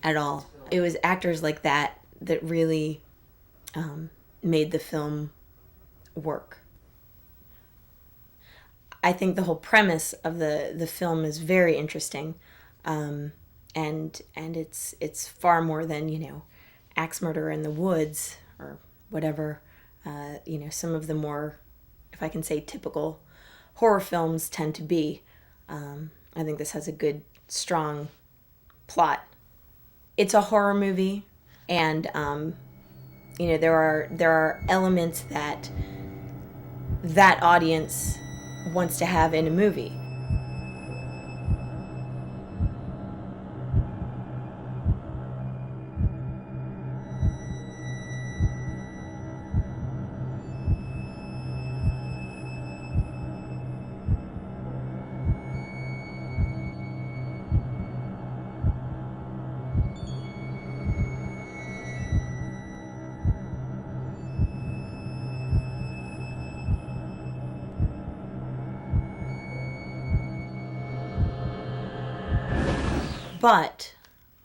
Speaker 2: at all. It was actors like that really made the film work. I think the whole premise of the film is very interesting, and it's far more than axe murder in the woods or whatever. Some of the more, if I can say, typical horror films tend to be. I think this has a good, strong plot. It's a horror movie, and there are elements that audience wants to have in a movie. But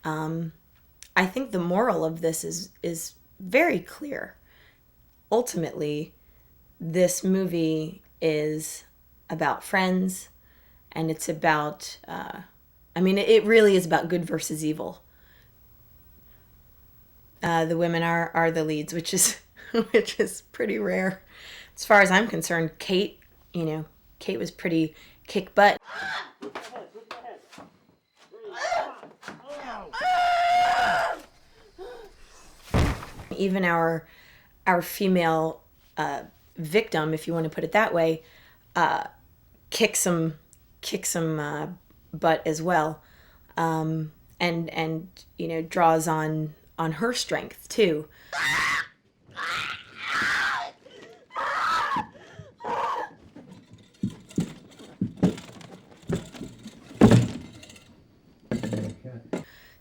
Speaker 2: I think the moral of this is very clear. Ultimately, this movie is about friends, and it's about, it really is about good versus evil. The women are the leads, which is pretty rare. As far as I'm concerned, Kate was pretty kick butt. Even our female victim, if you want to put it that way, kicks some butt as well, and draws on her strength too.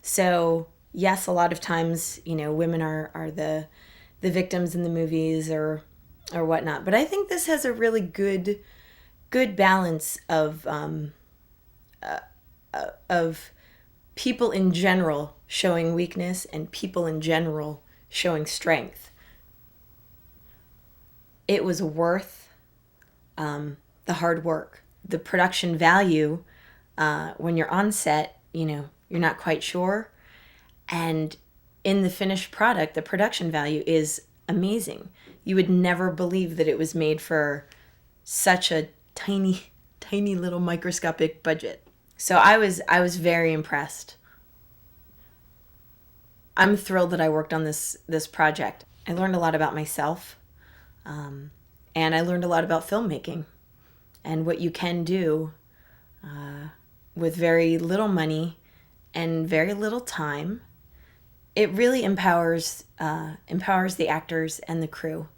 Speaker 2: So yes, a lot of times, women are the victims in the movies or whatnot. But I think this has a really good balance of people in general showing weakness and people in general showing strength. It was worth the hard work. The production value, when you're on set, you're not quite sure. And in the finished product, the production value is amazing. You would never believe that it was made for such a tiny, tiny little microscopic budget. So I was very impressed. I'm thrilled that I worked on this project. I learned a lot about myself, and I learned a lot about filmmaking and what you can do with very little money and very little time. It really empowers the actors and the crew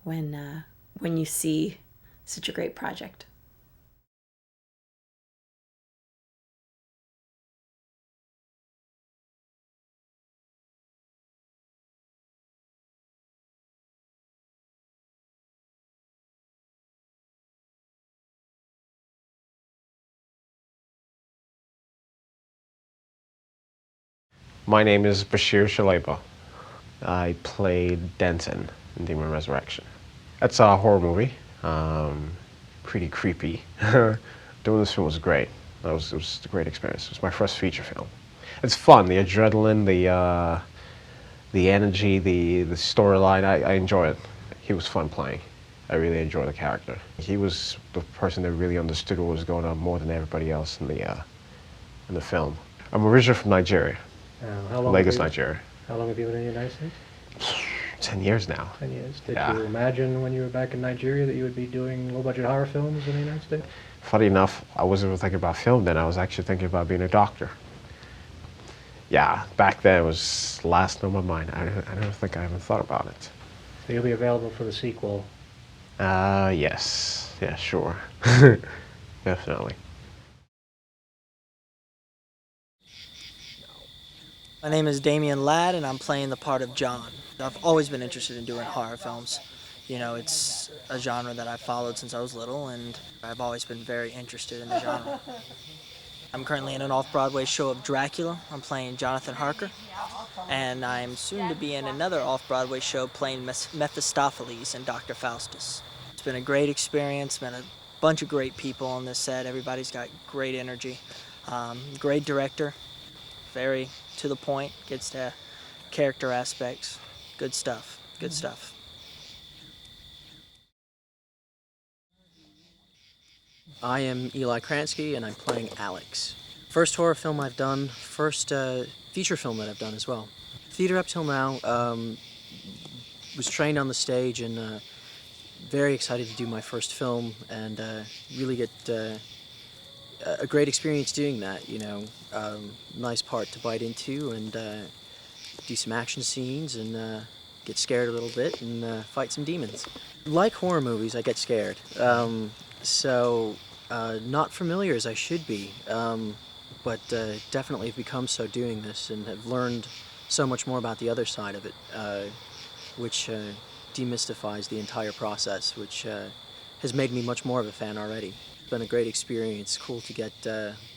Speaker 2: when you see such a great project.
Speaker 21: My name is Bashir Solebo. I played Denton in Demon Resurrection. It's a horror movie, pretty creepy. Doing this film was great. It was a great experience. It was my first feature film. It's fun, the adrenaline, the energy, the storyline. I enjoy it. He was fun playing. I really enjoyed the character. He was the person that really understood what was going on more than everybody else in the film. I'm originally from Nigeria. Lagos, Nigeria.
Speaker 9: How long have you been in the United States?
Speaker 21: 10 years now.
Speaker 9: 10 years. Did
Speaker 21: Yeah.
Speaker 9: you imagine when you were back in Nigeria that you would be doing low-budget horror films in the United States?
Speaker 21: Funny enough, I wasn't even thinking about film then. I was actually thinking about being a doctor. Yeah, back then it was last on my mind. I don't think I even thought about it.
Speaker 9: So you'll be available for the sequel?
Speaker 21: Yes. Yeah, sure. Definitely.
Speaker 22: My name is Damian Ladd, and I'm playing the part of John. I've always been interested in doing horror films. It's a genre that I've followed since I was little, and I've always been very interested in the genre. I'm currently in an off-Broadway show of Dracula. I'm playing Jonathan Harker, and I'm soon to be in another off-Broadway show playing Mephistopheles in Dr. Faustus. It's been a great experience, met a bunch of great people on this set. Everybody's got great energy. Great director, very to the point, gets to character aspects. Good stuff, good stuff.
Speaker 5: I am Eli Kranski, and I'm playing Alex. First horror film I've done, first feature film that I've done as well. Theater up till now, was trained on the stage and very excited to do my first film and really get a great experience doing that, nice part to bite into and do some action scenes and get scared a little bit and fight some demons. Like horror movies, I get scared. So not familiar as I should be, but definitely have become so doing this and have learned so much more about the other side of it, which demystifies the entire process, which has made me much more of a fan already. It's been a great experience, cool to get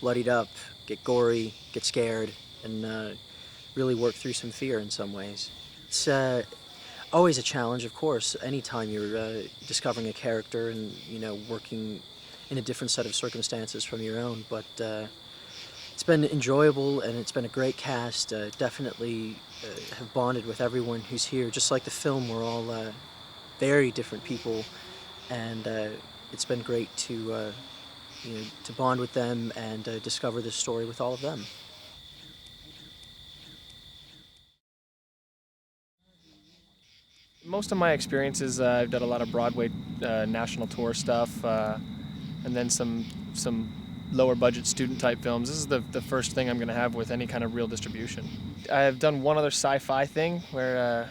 Speaker 5: bloodied up get gory, get scared, and really work through some fear in some ways. It's always a challenge, of course, anytime you're discovering a character and, working in a different set of circumstances from your own, but it's been enjoyable and it's been a great cast. Definitely have bonded with everyone who's here. Just like the film, we're all very different people, and it's been great to to bond with them and discover this story with all of them.
Speaker 20: Most of my experiences, I've done a lot of Broadway national tour stuff, and then some lower budget student type films. This is the first thing I'm going to have with any kind of real distribution. I've done one other sci-fi thing where,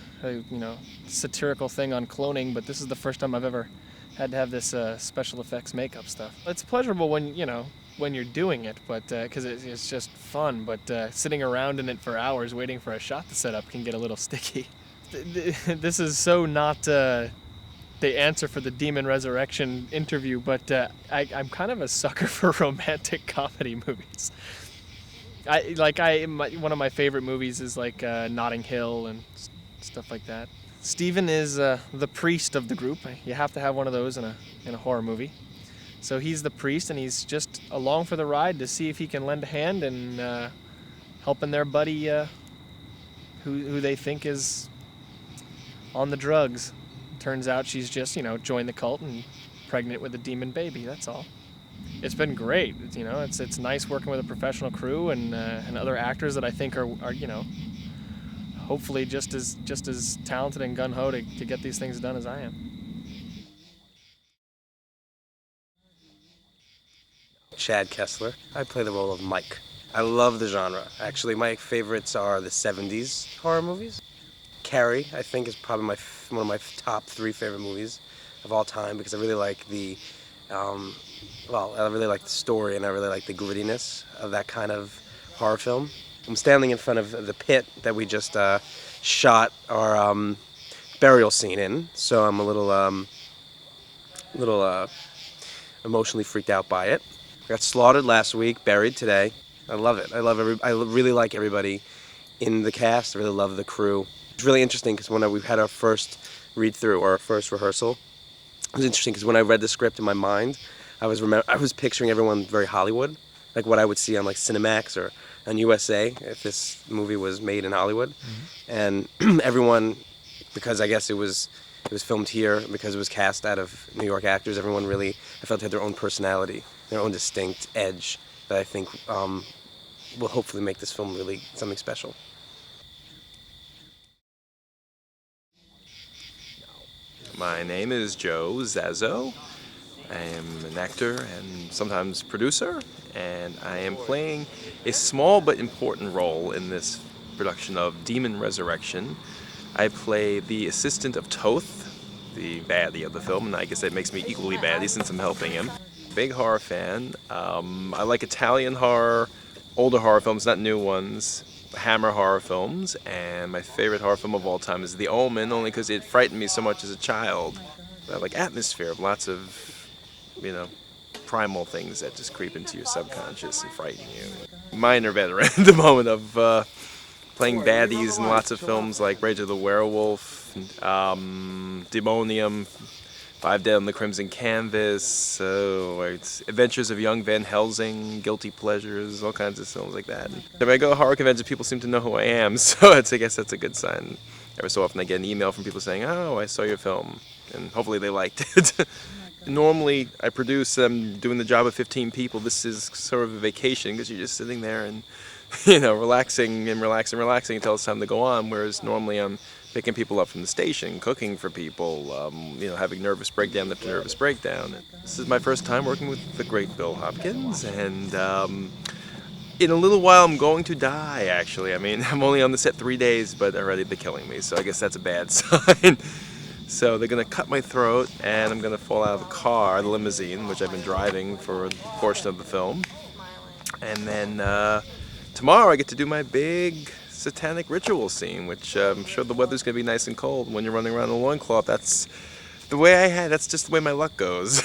Speaker 20: satirical thing on cloning, but this is the first time I've ever had to have this special effects makeup stuff. It's pleasurable when you're doing it, but because it's just fun, but sitting around in it for hours waiting for a shot to set up can get a little sticky. This is so not the answer for the Demon Resurrection interview, but I'm kind of a sucker for romantic comedy movies. One of my favorite movies is like Notting Hill and stuff like that. Steven is the priest of the group. You have to have one of those in a horror movie. So he's the priest, and he's just along for the ride to see if he can lend a hand in helping their buddy who they think is on the drugs. Turns out she's just, joined the cult and pregnant with a demon baby, that's all. It's been great, it's nice working with a professional crew and other actors that I think are hopefully just as talented and gung-ho to get these things done as I am.
Speaker 13: Chad Kessler. I play the role of Mike. I love the genre. Actually, my favorites are the 70s horror movies. Carrie, I think, is probably one of my top 3 favorite movies of all time because I really like I really like the story and I really like the grittiness of that kind of horror film. I'm standing in front of the pit that we just shot our burial scene in, so I'm a little emotionally freaked out by it. I got slaughtered last week, buried today. I love it. I really like everybody in the cast. I really love the crew. It's really interesting because when we had our first read-through or our first rehearsal, it was interesting because when I read the script in my mind, I was picturing everyone very Hollywood, like what I would see on like Cinemax or on USA if this movie was made in Hollywood. And everyone, because I guess it was filmed here, because it was cast out of New York actors, everyone really, I felt, had their own personality, their own distinct edge that I think will hopefully make this film really something special.
Speaker 3: My name is Joe Zaso. I am an actor and sometimes producer, and I am playing a small but important role in this production of Demon Resurrection. I play the assistant of Toth, the baddie of the film, and I guess that makes me equally baddie since I'm helping him. Big horror fan. I like Italian horror, older horror films, not new ones. Hammer horror films, and my favorite horror film of all time is The Omen, only because it frightened me so much as a child. I like atmosphere of lots of, primal things that just creep into your subconscious and frighten you. Minor veteran at the moment of playing baddies in lots of films like Rage of the Werewolf, Demonium, Five Dead on the Crimson Canvas, Adventures of Young Van Helsing, Guilty Pleasures, all kinds of films like that. When I go to horror conventions, people seem to know who I am, so I guess that's a good sign. Every so often I get an email from people saying, "Oh, I saw your film," and hopefully they liked it. Normally I produce, I'm doing the job of 15 people. This is sort of a vacation because you're just sitting there and, relaxing until it's time to go on, whereas normally I'm picking people up from the station, cooking for people, having nervous breakdown after nervous breakdown. This is my first time working with the great Bill Hopkins, and in a little while I'm going to die, actually. I mean, I'm only on the set 3 days, but already they're killing me, so I guess that's a bad sign. So they're going to cut my throat, and I'm going to fall out of the limousine, which I've been driving for a portion of the film. And then tomorrow I get to do my big satanic ritual scene, which I'm sure the weather's going to be nice and cold when you're running around in a loincloth. That's just the way my luck goes.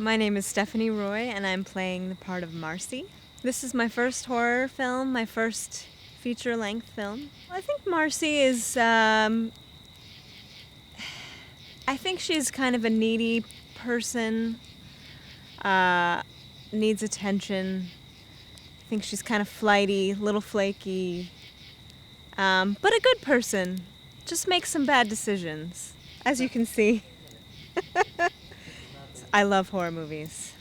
Speaker 16: My name is Stephanie Roy, and I'm playing the part of Marcy. This is my first horror film, my first feature-length film. I think Marcy is, I think she's kind of a needy person, needs attention. I think she's kind of flighty, a little flaky, but a good person. Just makes some bad decisions, as you can see. I love horror movies.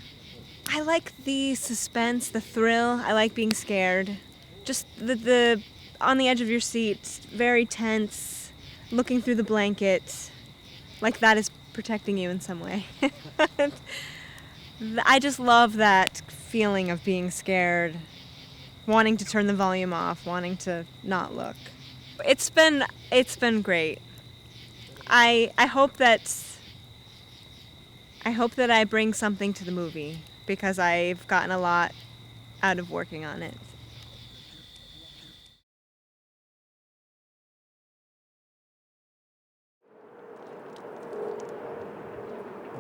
Speaker 16: I like the suspense, the thrill. I like being scared. Just the on the edge of your seat, very tense, looking through the blanket, like that is protecting you in some way. I just love that feeling of being scared, wanting to turn the volume off, wanting to not look. It's been great. I hope that I bring something to the movie because I've gotten a lot out of working on it.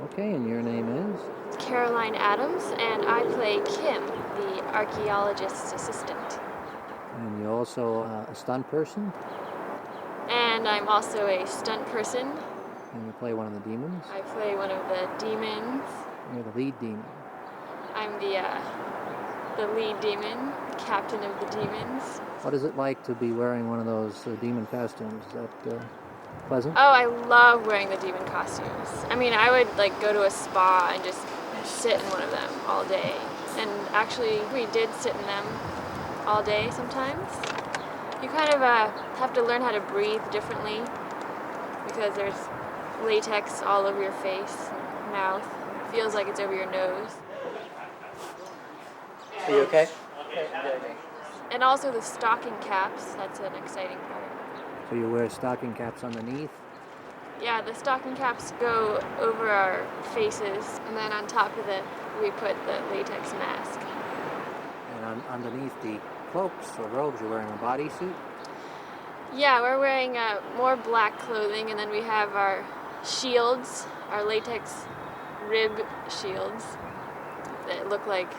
Speaker 9: Okay, and your name is?
Speaker 1: Caroline Adams, and I play Kim, the archaeologist's assistant.
Speaker 9: And you're also a stunt person?
Speaker 1: And I'm also a stunt person.
Speaker 9: And you play one of the demons?
Speaker 1: I play one of the demons.
Speaker 9: You're the lead demon.
Speaker 1: I'm the lead demon, captain of the demons.
Speaker 9: What is it like to be wearing one of those demon costumes? Is that pleasant?
Speaker 1: Oh, I love wearing the demon costumes. I mean, I would like go to a spa and just sit in one of them all day. And actually, we did sit in them all day sometimes. You kind of have to learn how to breathe differently because there's latex all over your face, mouth. Feels like it's over your nose.
Speaker 14: Are you okay?
Speaker 1: And also the stocking caps, that's an exciting part.
Speaker 9: So you wear stocking caps underneath?
Speaker 1: Yeah, the stocking caps go over our faces, and then on top of it, we put the latex mask.
Speaker 9: And underneath the cloaks or robes, you're wearing a bodysuit?
Speaker 1: Yeah, we're wearing more black clothing, and then we have our shields, our latex rib shields that look like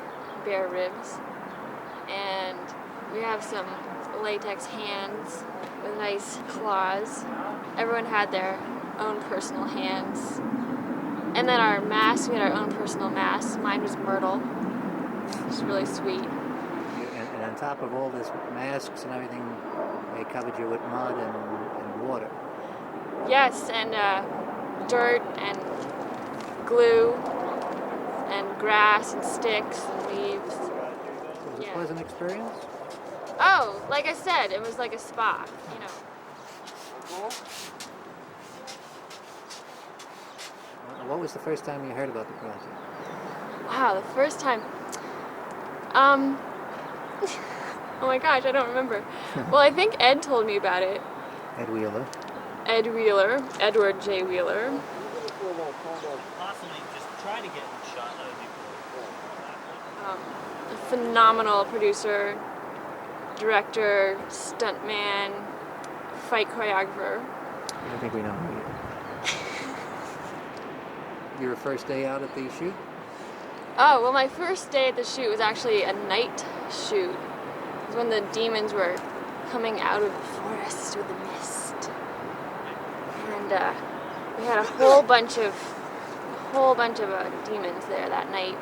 Speaker 1: bear ribs. And we have some latex hands with nice claws. Everyone had their own personal hands. And then our masks, we had our own personal masks. Mine was Myrtle. It's really sweet.
Speaker 9: And on top of all this masks and everything, they covered you with mud and water.
Speaker 1: Yes, and dirt and glue and grass and sticks and leaves.
Speaker 9: Was it a pleasant experience?
Speaker 1: Oh, like I said, it was like a spa, you know.
Speaker 9: What was the first time you heard about the project?
Speaker 1: Wow, the first time. Oh my gosh, I don't remember. Well, I think Ed told me about it.
Speaker 9: Ed Wheeler.
Speaker 1: Ed Wheeler, Edward J. Wheeler.
Speaker 6: Possibly just try to get a shot of
Speaker 1: A phenomenal producer, director, stuntman, fight choreographer.
Speaker 9: I think we know who you are. Your first day out at the shoot?
Speaker 1: Oh, well, my first day at the shoot was actually a night shoot. It was when the demons were coming out of the forest with the mist. And we had a whole bunch of demons there that night.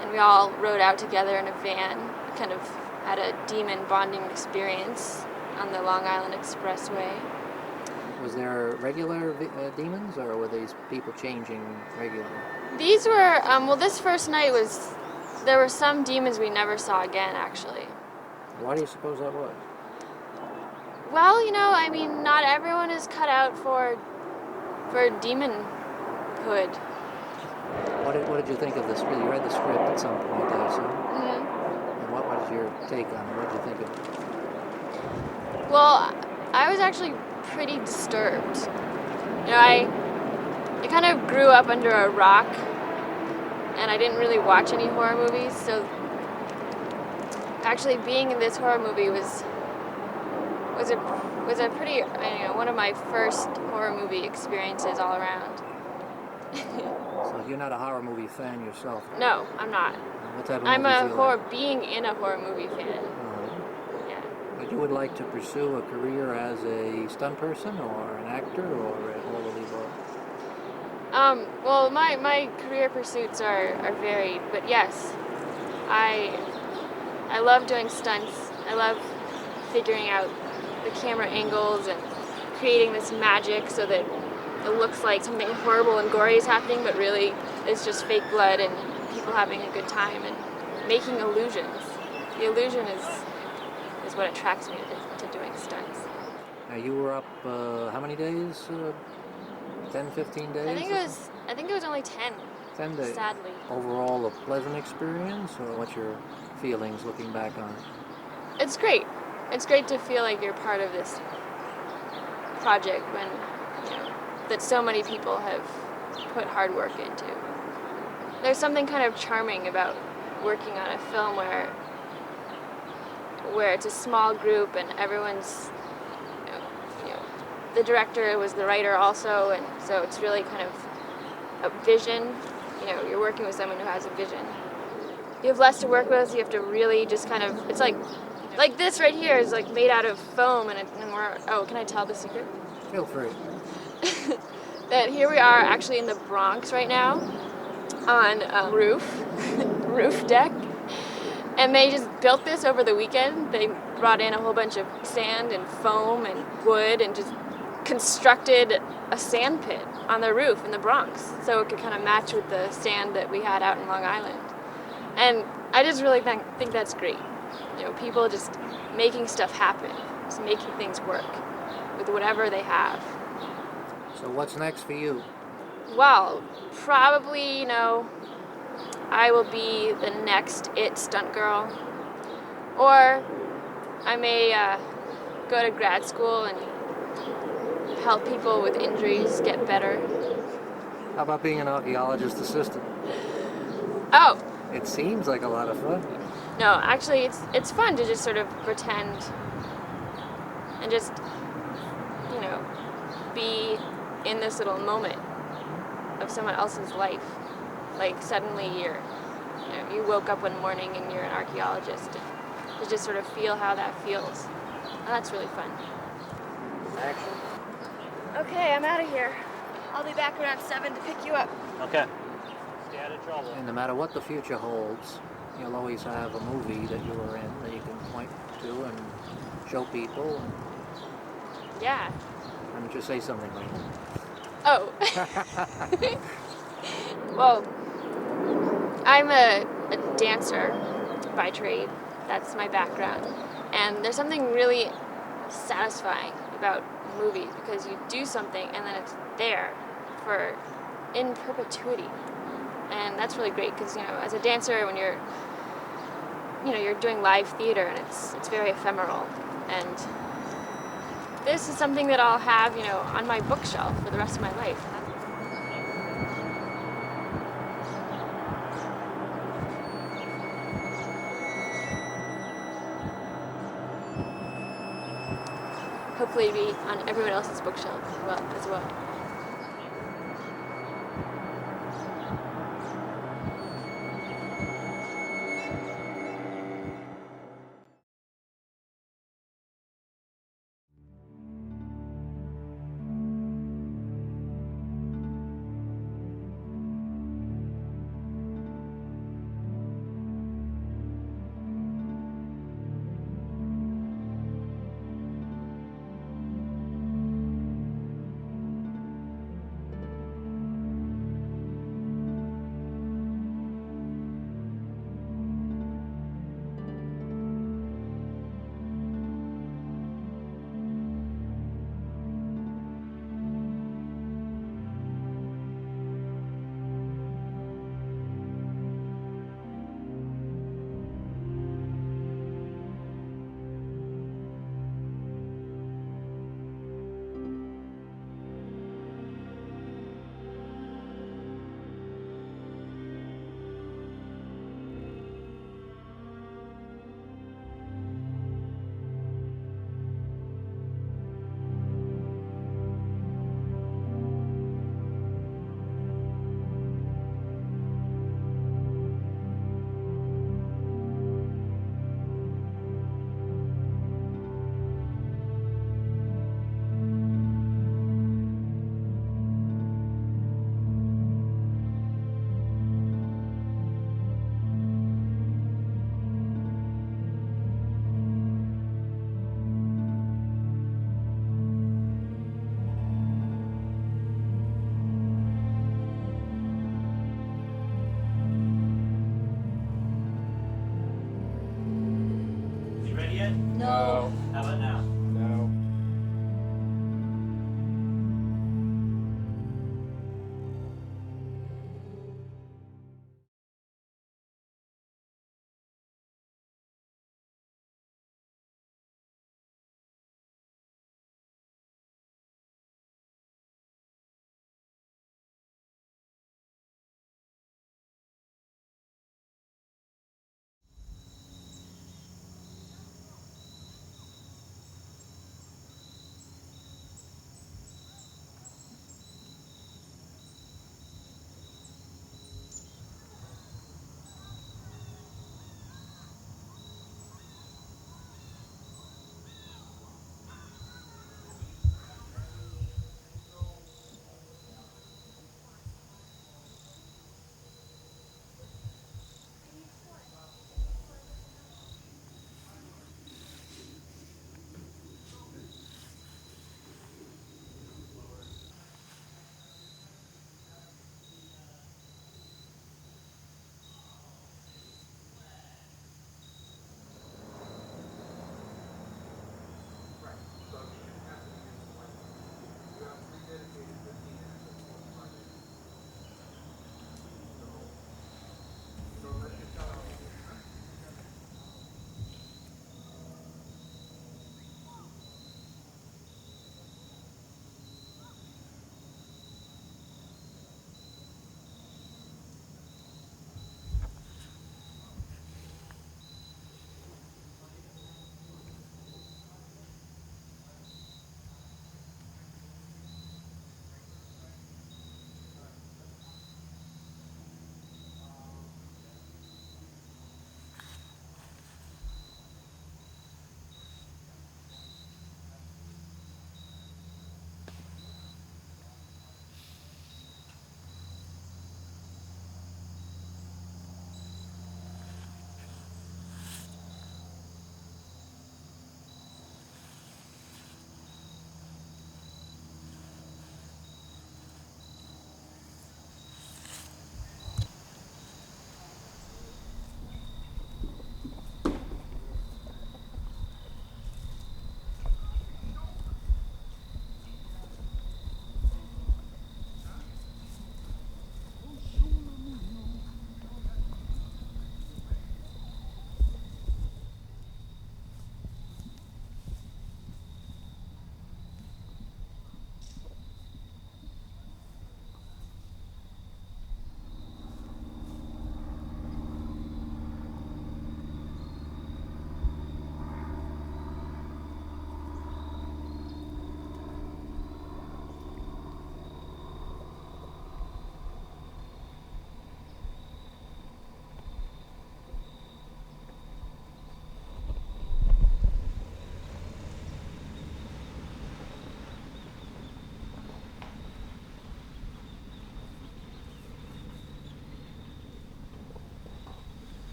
Speaker 1: And we all rode out together in a van, kind of had a demon bonding experience on the Long Island Expressway.
Speaker 9: Was there regular demons, or were these people changing regularly?
Speaker 1: These were, well, this first night there were some demons we never saw again, actually.
Speaker 9: Why do you suppose that was?
Speaker 1: Well, you know, I mean, not everyone is cut out for demonhood.
Speaker 9: What did you think of this? You read the script at some point, I assume.
Speaker 1: Mm-hmm.
Speaker 9: And what was your take on it? What did you think of it?
Speaker 1: Well, I was actually pretty disturbed. You know, I kind of grew up under a rock, and I didn't really watch any horror movies, so actually being in this horror movie was a pretty, you know, one of my first horror movie experiences all around.
Speaker 14: So you're not a horror movie fan yourself?
Speaker 1: No, I'm not.
Speaker 14: What type of
Speaker 1: I'm
Speaker 14: movies
Speaker 1: a
Speaker 14: do you
Speaker 1: horror
Speaker 14: like?
Speaker 1: being in a horror movie fan. Yeah.
Speaker 14: But you would like to pursue a career as a stunt person or an actor or all of the above?
Speaker 1: Well, my career pursuits are varied, but yes, I love doing stunts. I love figuring out the camera angles and creating this magic so that it looks like something horrible and gory is happening, but really it's just fake blood and people having a good time and making illusions. The illusion is what attracts me to doing stunts.
Speaker 14: Now you were up how many days? 10, 15 days?
Speaker 1: I think it was only 10.
Speaker 14: 10 days.
Speaker 1: Sadly.
Speaker 14: Overall, a pleasant experience, or what's your feelings looking back on it?
Speaker 1: It's great. It's great to feel like you're part of this project when that so many people have put hard work into. There's something kind of charming about working on a film where it's a small group and everyone's the director was the writer also, and so it's really kind of a vision. You're working with someone who has a vision. You have less to work with. You have to really just kind of, it's like this right here is like made out of foam, and we're, can I tell the secret?
Speaker 14: Feel free.
Speaker 1: That here we are actually in the Bronx right now on a roof deck. And they just built this over the weekend. They brought in a whole bunch of sand and foam and wood and just constructed a sand pit on the roof in the Bronx so it could kind of match with the sand that we had out in Long Island. And I just really think that's great. People just making stuff happen, just making things work with whatever they have.
Speaker 14: So what's next for you?
Speaker 1: Well, probably, I will be the next It stunt girl. Or I may go to grad school and help people with injuries get better.
Speaker 14: How about being an archaeologist assistant?
Speaker 1: Oh!
Speaker 14: It seems like a lot of fun.
Speaker 1: No, actually, it's fun to just sort of pretend and just, be in this little moment of someone else's life. Like suddenly you woke up one morning and you're an archaeologist, and to just sort of feel how that feels. And that's really fun.
Speaker 14: Action.
Speaker 1: Okay, I'm out of here. I'll be back around 7 to pick you up.
Speaker 6: Okay. Stay out of trouble.
Speaker 14: And no matter what the future holds, you'll always have a movie that you were in that you can point to and show people.
Speaker 1: Yeah.
Speaker 14: Why don't you say something like that?
Speaker 1: Oh. Well, I'm a dancer by trade. That's my background. And there's something really satisfying about movies because you do something and then it's there in perpetuity. And that's really great because, as a dancer, when you're doing live theater and it's very ephemeral. And this is something that I'll have, on my bookshelf for the rest of my life. Hopefully be on everyone else's bookshelf as well.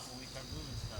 Speaker 6: when we start moving stuff.